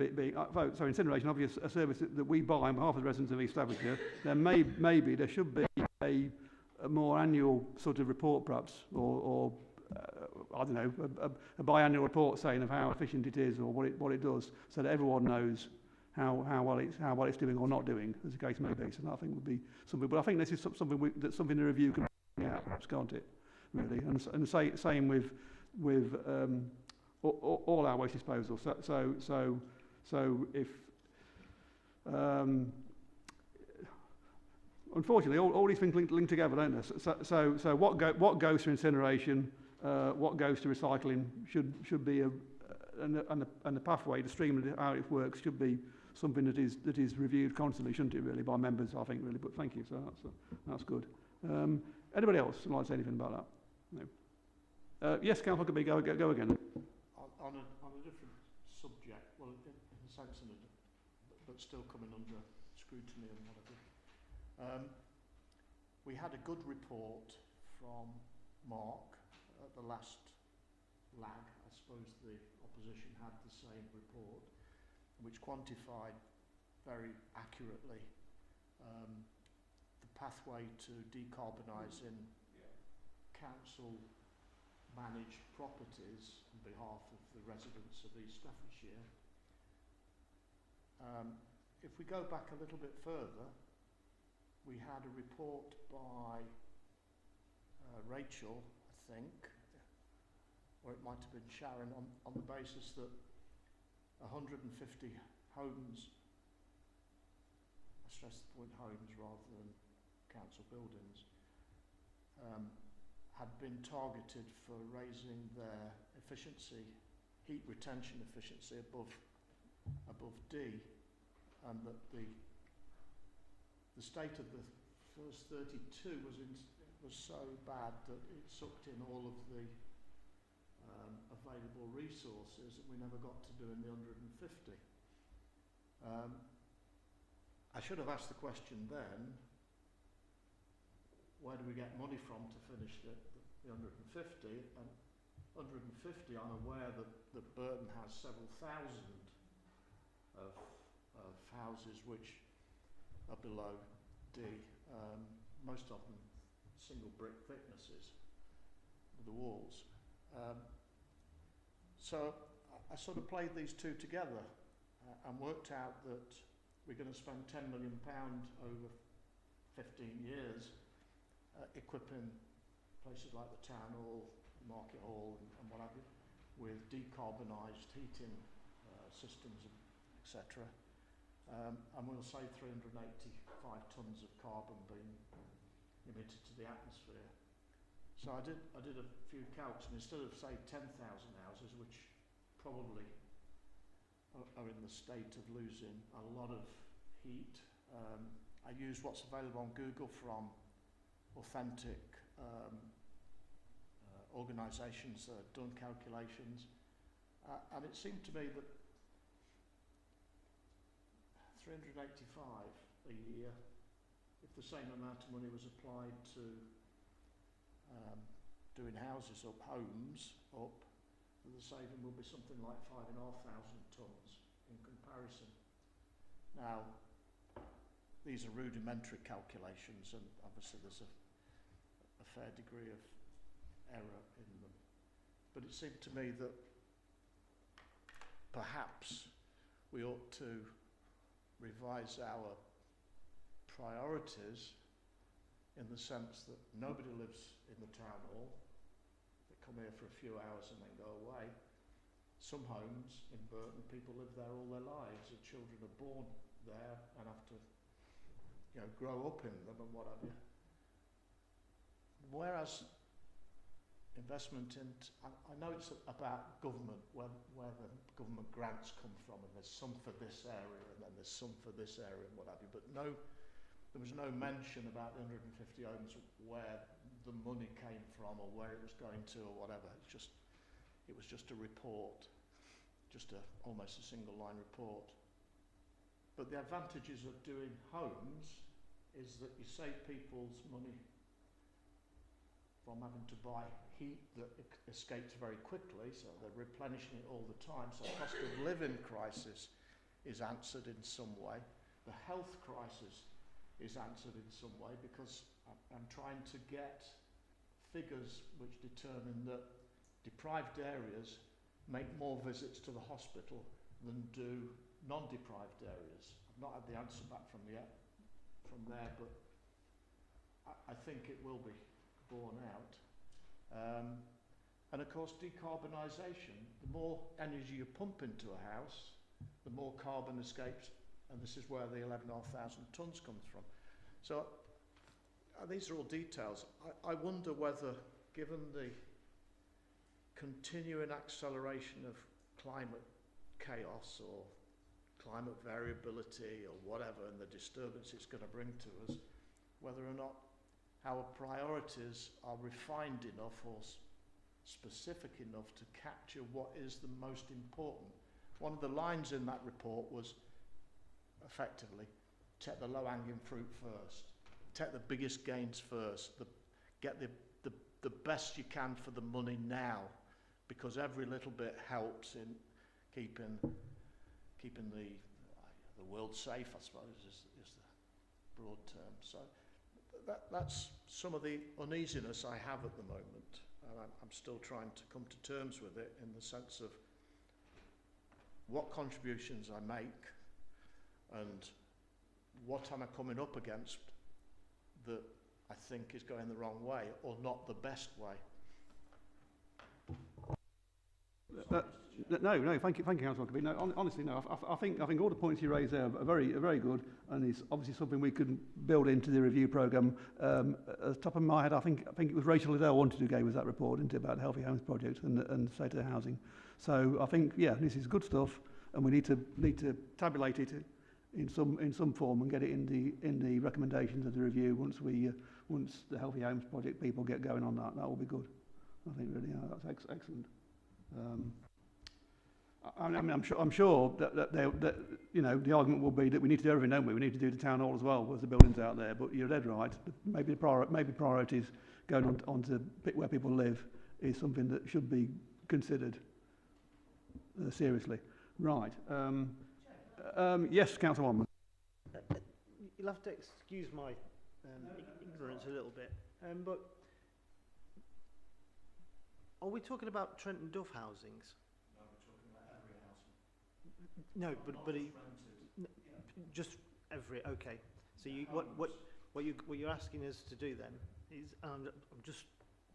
incineration, obviously a service that we buy on behalf of the residents of East Staffordshire, then maybe there should be a more annual sort of report, perhaps, or I don't know, a biannual report saying of how efficient it is or what it does, so that everyone knows how well it's doing or not doing, as the case may be. So that I think would be something. But I think this is something the review can bring out, can't it? Really, and same with all our waste disposal. So if unfortunately all these things link together, don't they? So what goes to incineration, what goes to recycling should be and the pathway, the stream of how it works should be something that is reviewed constantly, shouldn't it? Really, by members, I think. Really, but thank you. So that's good. Anybody else would like to say anything about that? No. Yes, Councillor Kirby, go again. On a different subject, well, in a sense, but still coming under scrutiny and whatever. We had a good report from Mark at the last lag. I suppose the opposition had the same report, which quantified very accurately the pathway to decarbonising council managed properties on behalf of the residents of East Staffordshire. If we go back a little bit further, we had a report by Rachel, I think, or it might have been Sharon, on the basis that 150 homes, I stress the point homes rather than council buildings, had been targeted for raising their efficiency, heat retention efficiency above D, and that the state of the first 32 was so bad that it sucked in all of the available resources that we never got to doing the 150. I should have asked the question then, where do we get money from to finish the 150? And 150, I'm aware that Burton has several thousand of houses which are below D, most of them single brick thicknesses of the walls. So I sort of played these two together and worked out that we're going to spend £10 million over 15 years equipping places like the Town Hall, the Market Hall and what have you with decarbonised heating systems, etc. And we'll save 385 tonnes of carbon being emitted to the atmosphere. So I did a few calcs, and instead of say 10,000 houses, which probably are in the state of losing a lot of heat, I used what's available on Google from authentic organisations that have done calculations, and it seemed to me that 385 a year, if the same amount of money was applied to doing houses up, homes up, the saving will be something like 5,500 tonnes in comparison. Now, these are rudimentary calculations, and obviously there's a fair degree of error in them. But it seemed to me that perhaps we ought to revise our priorities in the sense that nobody lives in the town hall. They come here for a few hours and then go away. Some homes in Burton, people live there all their lives, and children are born there and have to, grow up in them and what have you. Whereas investment in, I know it's about government, where the government grants come from, and there's some for this area and then there's some for this area and what have you, but there was no mention about the 150 homes where the money came from or where it was going to or whatever. It was just a report just almost a single line report. But the advantages of doing homes is that you save people's money from having to buy heat that escapes very quickly, so they're replenishing it all the time. So the cost of living crisis is answered in some way. The health crisis is answered in some way, because I'm trying to get figures which determine that deprived areas make more visits to the hospital than do non-deprived areas. I've not had the answer back from there, but I think it will be borne out. And of course, decarbonisation. The more energy you pump into a house, the more carbon escapes, and this is where the 11,500 tonnes comes from. So these are all details. I wonder whether, given the continuing acceleration of climate chaos or climate variability or whatever, and the disturbance it's going to bring to us, whether or not our priorities are refined enough or specific enough to capture what is the most important. One of the lines in that report was effectively, take the low-hanging fruit first, take the biggest gains first, get the best you can for the money now, because every little bit helps in keeping the world safe, I suppose, is the broad term. So that's some of the uneasiness I have at the moment, and I'm still trying to come to terms with it, in the sense of what contributions I make and what am I coming up against that I think is going the wrong way or not the best way. No, thank you, Councillor Huckabee. No, honestly, no. I think all the points you raised there are very good, and it's obviously something we could build into the review programme. At the top of my head, I think it was Rachel Liddell wanted to gave us that report, into about the Healthy Homes Project and the state of the housing. So I think, yeah, this is good stuff, and we need to tabulate it in some form and get it in the recommendations of the review once the Healthy Homes Project people get going on that. That will be good. I think really, that's excellent. I mean, I'm sure that you know, the argument will be that we need to do everything, don't we? We need to do the town hall as well, with the buildings out there. But you're dead right. Maybe priorities going on to where people live is something that should be considered seriously. Right. Yes, Councillor Warman. You'll have to excuse my ignorance a little bit, but are we talking about Trent and Duff housings? No, but just every. Okay. So what you're asking us to do then is, and I'm just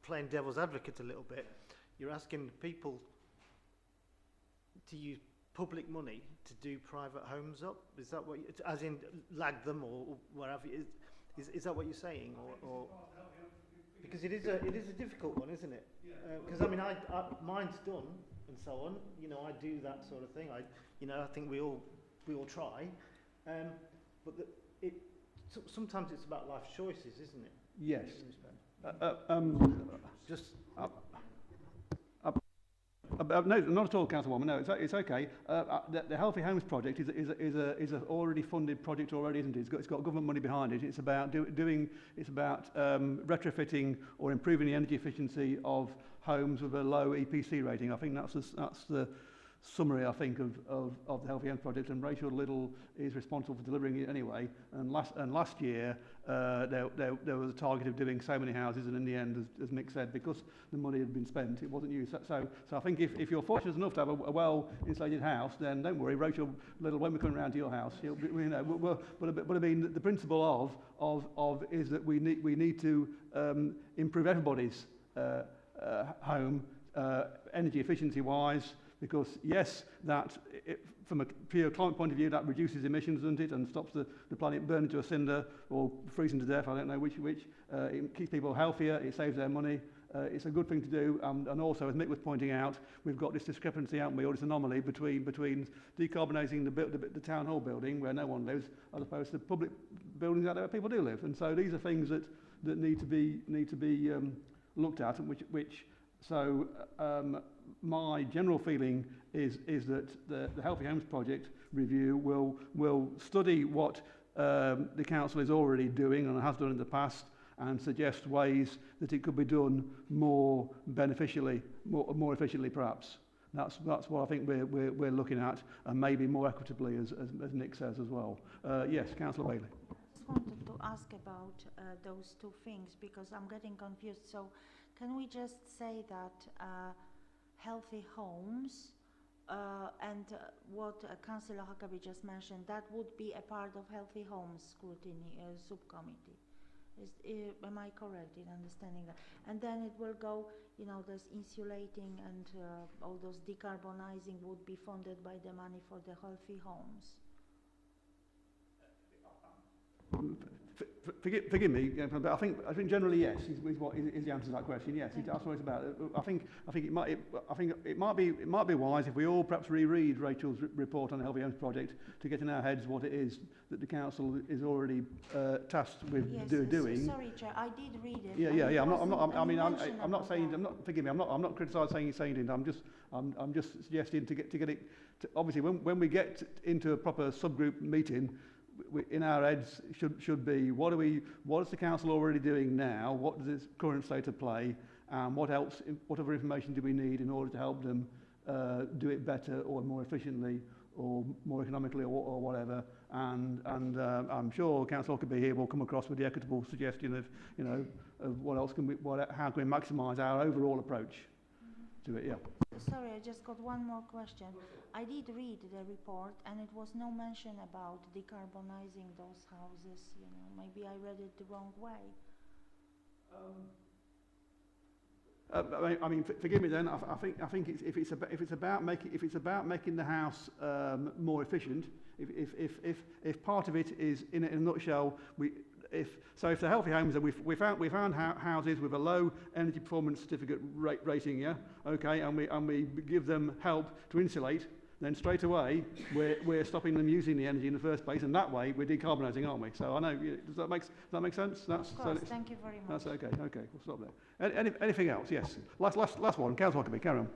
playing devil's advocate a little bit. You're asking people to use public money to do private homes up. Is that what? As in lag them or wherever? Is that what you're saying? Or because it is a difficult one, isn't it? Because I mean, mine's done and so on. You know, I do that sort of thing. I think we all try, but sometimes it's about life choices, isn't it? Yes. No, not at all, Councillor Warman. No, it's okay. The Healthy Homes Project is a already funded project already, isn't it? It's got government money behind it. It's about retrofitting or improving the energy efficiency of homes with a low EPC rating. I think that's the summary, I think, of the Healthy Homes Project, and Rachel Liddell is responsible for delivering it anyway. And last year there was a target of doing so many houses, and in the end, as Mick said, because the money had been spent, it wasn't used. So I think if you're fortunate enough to have a well-insulated house, then don't worry, Rachel Liddell won't be coming around to your house. She'll be, you know, but I mean, the principle of is that we need to improve everybody's home energy efficiency wise. Because yes, from a pure climate point of view, that reduces emissions, doesn't it, and stops the planet burning to a cinder or freezing to death. I don't know which. It keeps people healthier. It saves their money. It's a good thing to do. And also, as Mick was pointing out, we've got this discrepancy, haven't we, or this anomaly between decarbonising the town hall building where no one lives, as opposed to public buildings out there where people do live. And so these are things that need to be looked at, and which So my general feeling is that the Healthy Homes Project review will study what the council is already doing and has done in the past, and suggest ways that it could be done more beneficially, more efficiently perhaps. That's what I think we're looking at, and maybe more equitably, as Nick says as well. Yes, Councillor Bailey. I just wanted to ask about those two things, because I'm getting confused. So can we just say that healthy homes and what Councillor Huckabee just mentioned, that would be a part of Healthy Homes Scrutiny subcommittee? Am I correct in understanding that? And then it will go, you know, this insulating and all those decarbonizing would be funded by the money for the healthy homes. Forgive me, but I think generally yes is the answer to that question. Yes, that's what it's about. I think it might be wise if we all perhaps reread Rachel's report on the Healthy Homes Project to get in our heads what it is that the council is already tasked with doing. Sorry, Chair, I did read it. Yeah. I'm not saying. Forgive me. I'm not criticising saying it. I'm just suggesting to get it. Obviously, when we get into a proper subgroup meeting, in our heads should be what is the council already doing now? What does its current state of play? What other information do we need in order to help them do it better or more efficiently or more economically or whatever? And I'm sure Councillor Huckabee here will come across with the equitable suggestion of of what else how can we maximise our overall approach to it? Yeah. Sorry, I just got one more question. I did read the report, and it was no mention about decarbonizing those houses. You know, maybe I read it the wrong way. I mean, forgive me then. I think if it's about making the house more efficient, if part of it is in a nutshell, if the healthy homes that we found houses with a low energy performance certificate rating, yeah, okay, and we give them help to insulate, then straight away we're stopping them using the energy in the first place, and that way we're decarbonising, aren't we? So I know, does that make sense? That's, of course, thank you very much. That's okay. Okay, we'll stop there. Anything else? Yes. Last one. Councillor Huckabee, carry on.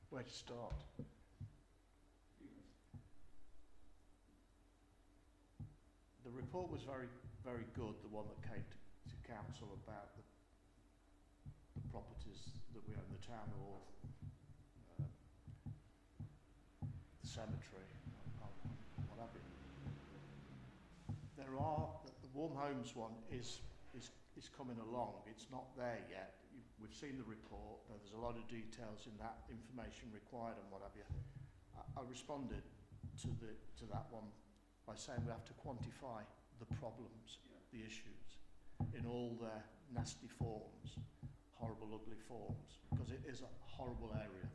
Where to start? The report was very, very good, the one that came to council about the properties that we own, the town hall, the cemetery, what have you. The Warm Homes one is coming along. It's not there yet. We've seen the report. There's a lot of details in that, information required and what have you. I responded to that one by saying we have to quantify the problems, the issues, in all their nasty forms, horrible, ugly forms, because it is a horrible area.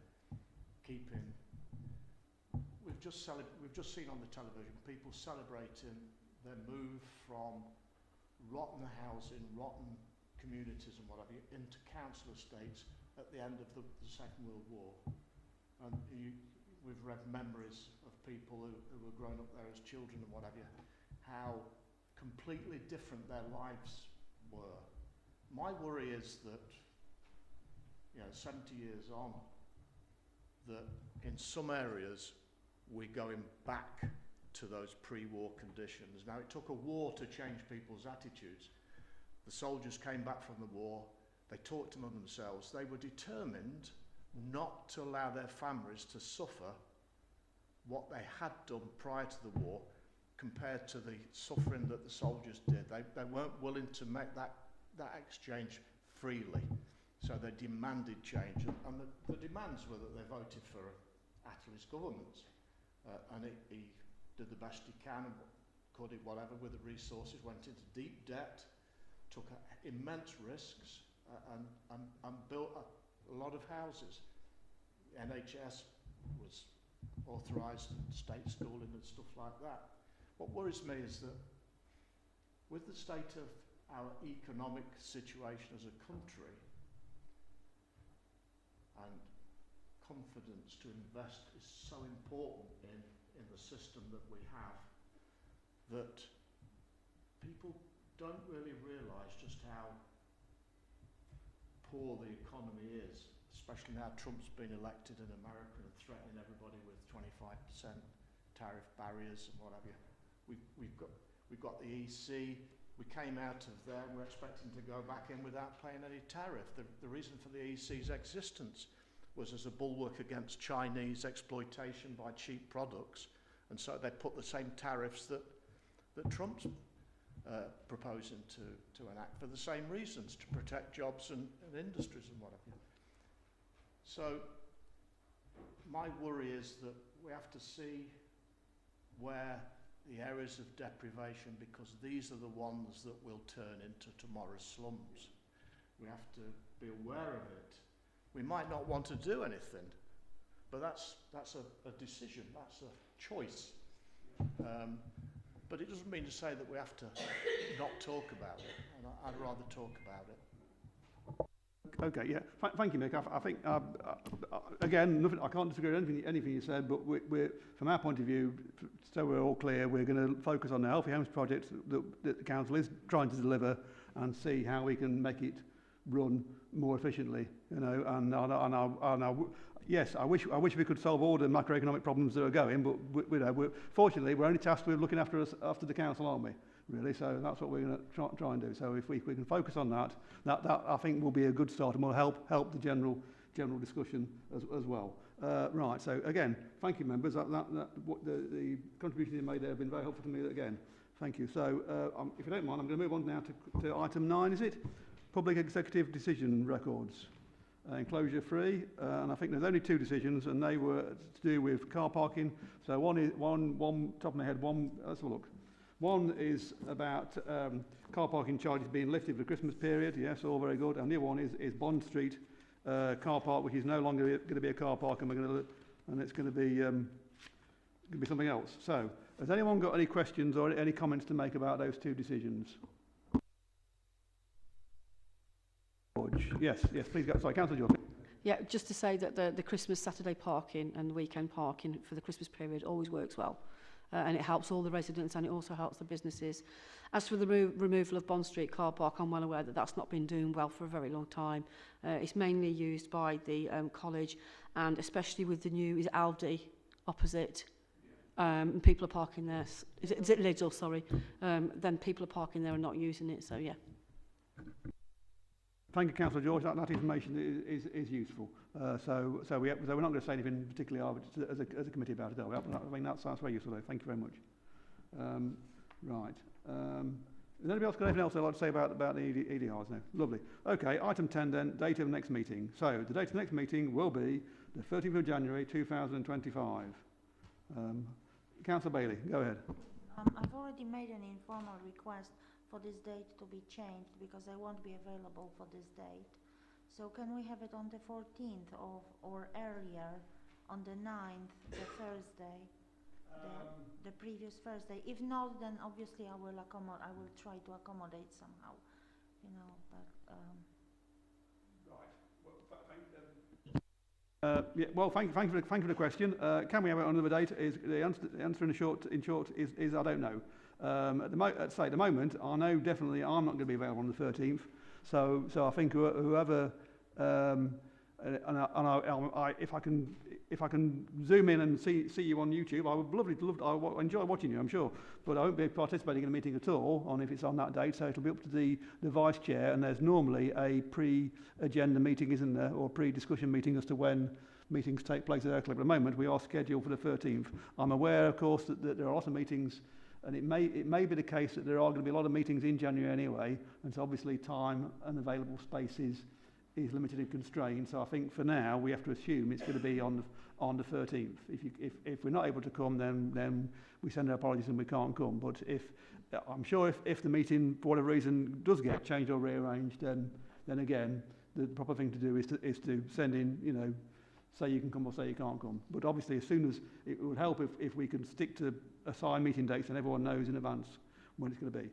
We've just seen on the television people celebrating their move from rotten housing, rotten communities and what have you, into council estates at the end of the Second World War. And we've read memories of people who were growing up there as children and what have you, how completely different their lives were. My worry is that, 70 years on, that in some areas we're going back to those pre-war conditions. Now, it took a war to change people's attitudes. The soldiers came back from the war, they talked among themselves, they were determined not to allow their families to suffer what they had done prior to the war compared to the suffering that the soldiers did. They weren't willing to make that exchange freely, so they demanded change. And the demands were that they voted for Attlee's government, and he did the best he can, and could it, whatever, with the resources, went into deep debt, took immense risks, and built a lot of houses. NHS was authorised, and state schooling and stuff like that. What worries me is that with the state of our economic situation as a country, and confidence to invest is so important in the system that we have, that people don't really realise just how poor the economy is, especially now Trump's been elected in America and threatening everybody with 25% tariff barriers and what have you. We've got the EC. We came out of there and we're expecting to go back in without paying any tariff. The reason for the EC's existence was as a bulwark against Chinese exploitation by cheap products, and so they put the same tariffs that Trump's proposing to enact for the same reasons, to protect jobs and industries and what have you. So my worry is that we have to see where the areas of deprivation, because these are the ones that will turn into tomorrow's slums. We have to be aware of it. We might not want to do anything, but that's a decision, that's a choice. But it doesn't mean to say that we have to not talk about it, and I'd rather talk about it. Okay, yeah. Thank you, Mick. I think, again, nothing, I can't disagree with anything you said, but we're, from our point of view, so we're all clear, we're going to focus on the Healthy Homes project that the council is trying to deliver and see how we can make it run more efficiently. You know, yes, I wish we could solve all the macroeconomic problems that are going, but fortunately, we're only tasked with looking after the council, aren't we? Really, so that's what we're going to try and do. So if we can focus on that I think will be a good start and will help the general discussion as well. Right. So again, thank you, members. What the contributions you made there have been very helpful to me. Again, thank you. So if you don't mind, I'm going to move on now to item 9. Is it public executive decision records? Enclosure free, and I think there's only 2 decisions, and they were to do with car parking. So one top of my head. Let's have a look. One is about car parking charges being lifted for the Christmas period. Yes, all very good. And the other one is Bond Street car park, which is no longer going to be a car park, and it's going to be something else. So, has anyone got any questions or any comments to make about those 2 decisions? George, yes, please go. Sorry, Councillor George. Yeah, just to say that the Christmas Saturday parking and the weekend parking for the Christmas period always works well. And it helps all the residents and it also helps the businesses. As for the removal of Bond Street car park, I'm well aware that that's not been doing well for a very long time. It's mainly used by the college, and especially with the new, is it Aldi opposite? And people are parking there. Is it Lidl, sorry? Then people are parking there and not using it, so yeah. Thank you, Councillor George. That information is useful. So we're not going to say anything particularly as a committee about it, are we? I mean, that's very useful, though. Thank you very much. Right. Has anybody else got anything else they'd like to say about the EDRs? No. Lovely. Okay, item 10 then, date of the next meeting. So the date of the next meeting will be the 13th of January 2025. Councillor Bailey, go ahead. I've already made an informal request for this date to be changed because I won't be available for this date. So can we have it on the 14th or earlier, on the 9th, the Thursday, the previous Thursday? If not, then obviously I will try to accommodate somehow, you know. But right. Well, thank you for the question. Can we have it on another date? The answer in short is I don't know. At the moment, I know definitely I'm not going to be available on the 13th. So I think whoever, if I can zoom in and see you on YouTube, I would I enjoy watching you, I'm sure. But I won't be participating in a meeting at all if it's on that date. So it'll be up to the vice chair, and there's normally a pre-agenda meeting, isn't there, or pre-discussion meeting as to when meetings take place at our club. At the moment, we are scheduled for the 13th. I'm aware, of course, that there are a lot of meetings. And it may be the case that there are going to be a lot of meetings in January anyway, and so obviously time and available space is limited and constrained. So I think for now we have to assume it's going to be on the 13th. If we're not able to come, then we send our apologies and we can't come. But I'm sure if the meeting for whatever reason does get changed or rearranged, then again the proper thing to do is to send in, you know, say you can come or say you can't come. But obviously, as soon as it would help if we could stick to assigned meeting dates and everyone knows in advance when it's going to be.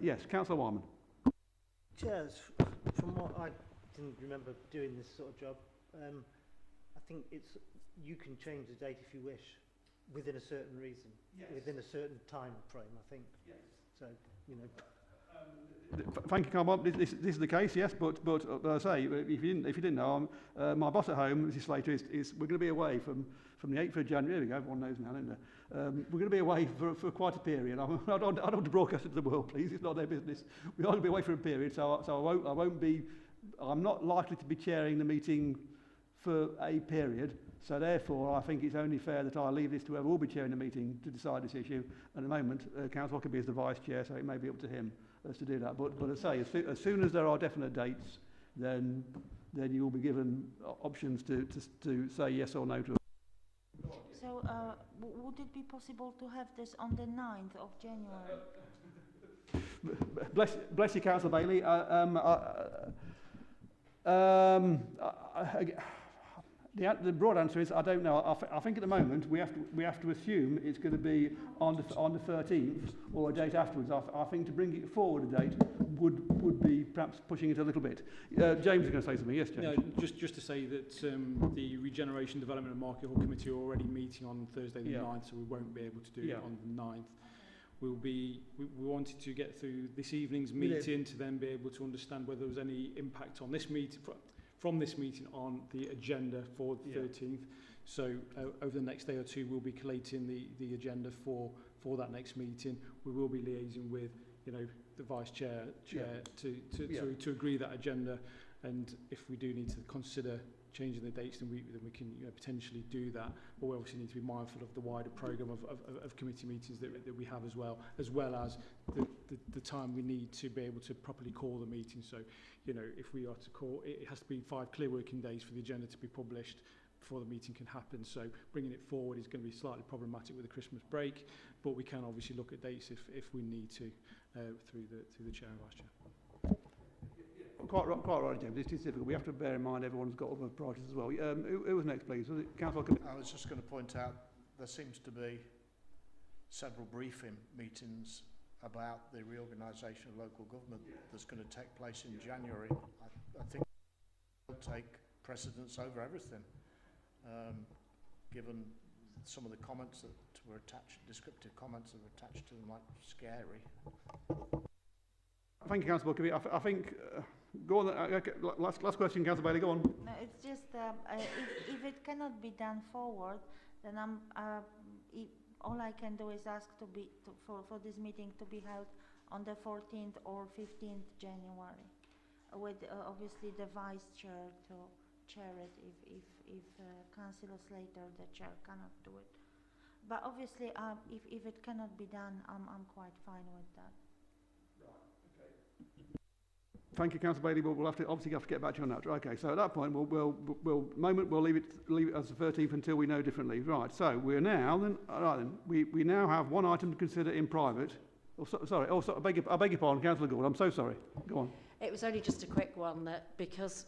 Yes, Councillor Wyman. Chairs, from what I didn't remember doing this sort of job, I think you can change the date if you wish, within a certain reason, yes. Within a certain time frame, I think. Yes. So, you know. Thank you, Carl. This is the case, yes, but I say, if you didn't know, my boss at home, Mrs. Slater, is we're going to be away from the 8th of January. There we go, everyone knows now, don't they? We're going to be away for quite a period. I don't want to broadcast it to the world, please. It's not their business. We're going to be away for a period, so I won't be. I'm not likely to be chairing the meeting for a period. So therefore, I think it's only fair that I leave this to whoever will be chairing the meeting to decide this issue. At the moment, Councillor Huckabee is the vice chair, so it may be up to him as to do that. But as I say, as soon as there are definite dates, then you will be given options to say yes or no to it. So would it be possible to have this on the 9th of January? Bless you, Councillor Bailey. The broad answer is I don't know. I think at the moment we have to assume it's going to be on the 13th or a date afterwards. I think to bring it forward a date would be perhaps pushing it a little bit. James is going to say something. Yes, James. No, just to say that the Regeneration, Development and Market Hall Committee are already meeting on Thursday the 9th, so we won't be able to do it on the 9th. We wanted to get through this evening's meeting to then be able to understand whether there was any impact on this meeting from this meeting on the agenda for the 13th. So over the next day or two, we'll be collating the agenda for that next meeting. We will be liaising with, the vice chair to agree that agenda. And if we do need to consider changing the dates, then we can potentially do that. But we obviously need to be mindful of the wider programme of committee meetings that we have as well as the time we need to be able to properly call the meeting. So, if we are to call, it has to be 5 clear working days for the agenda to be published before the meeting can happen. So bringing it forward is going to be slightly problematic with the Christmas break, but we can obviously look at dates if we need to through the chair and vice chair. Quite right, James. It is difficult. We have to bear in mind everyone's got other priorities as well. Who was next, please? Was it Councillor? I was just going to point out there seems to be several briefing meetings about the reorganisation of local government that's going to take place in January. I think it'll take precedence over everything, given some of the comments that were attached, descriptive comments that were attached to them, like scary. Thank you, Councillor Huckabee. I think, go on, last question, Councillor Bailey, go on. No, it's just, if it cannot be done forward, then all I can do is ask for this meeting to be held on the 14th or 15th January, with obviously the vice chair to chair it if Councillor Slater, the chair, cannot do it. But obviously, if it cannot be done, I'm quite fine with that. Thank you, Councillor Bailey. We'll have to get back to you on that. Okay, so at that point, we'll leave it as the 13th until we know differently. Right. So we're now then. Right then. We now have one item to consider in private. I beg your pardon, Councillor Gould. I'm so sorry. Go on. It was only just a quick one that because,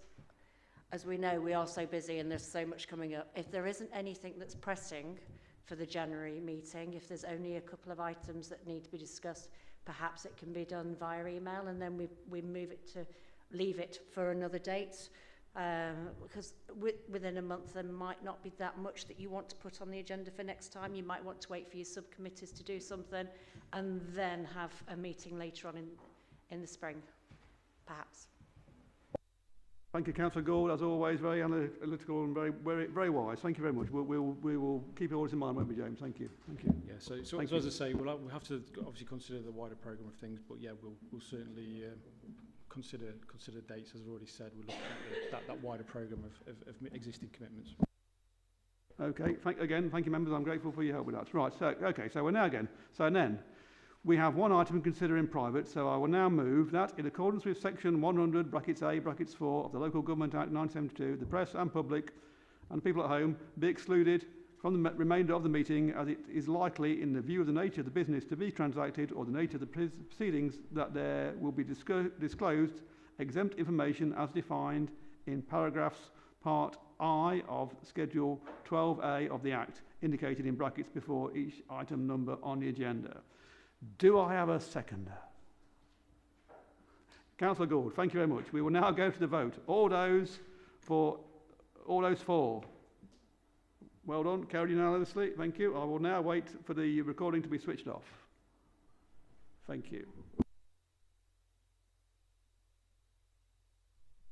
as we know, we are so busy and there's so much coming up. If there isn't anything that's pressing for the January meeting, if there's only a couple of items that need to be discussed, perhaps it can be done via email, and then we leave it for another date, because within a month there might not be that much that you want to put on the agenda for next time. You might want to wait for your subcommittees to do something and then have a meeting later on in the spring, perhaps. Thank you, Councillor Gould. As always, very analytical and very wise. Thank you very much. We will keep all this in mind, won't we, James? Thank you. Yeah. So as I say, we'll have to obviously consider the wider programme of things, but yeah, we'll certainly consider dates, as I've already said. We'll look at that wider programme of existing commitments. Okay. Thank you, members. I'm grateful for your help with that. Right. So we're now again. So then. We have one item to consider in private, so I will now move that, in accordance with section 100, (a)(4) of the Local Government Act 1972, the press and public and people at home be excluded from the remainder of the meeting, as it is likely, in the view of the nature of the business to be transacted or the nature of the proceedings, that there will be disclosed exempt information as defined in paragraphs part I of Schedule 12A of the Act, indicated in brackets before each item number on the agenda. Do I have a seconder? Councillor Gould, thank you very much. We will now go to the vote. All those for. Well done, carried unanimously. Thank you. I will now wait for the recording to be switched off. Thank you.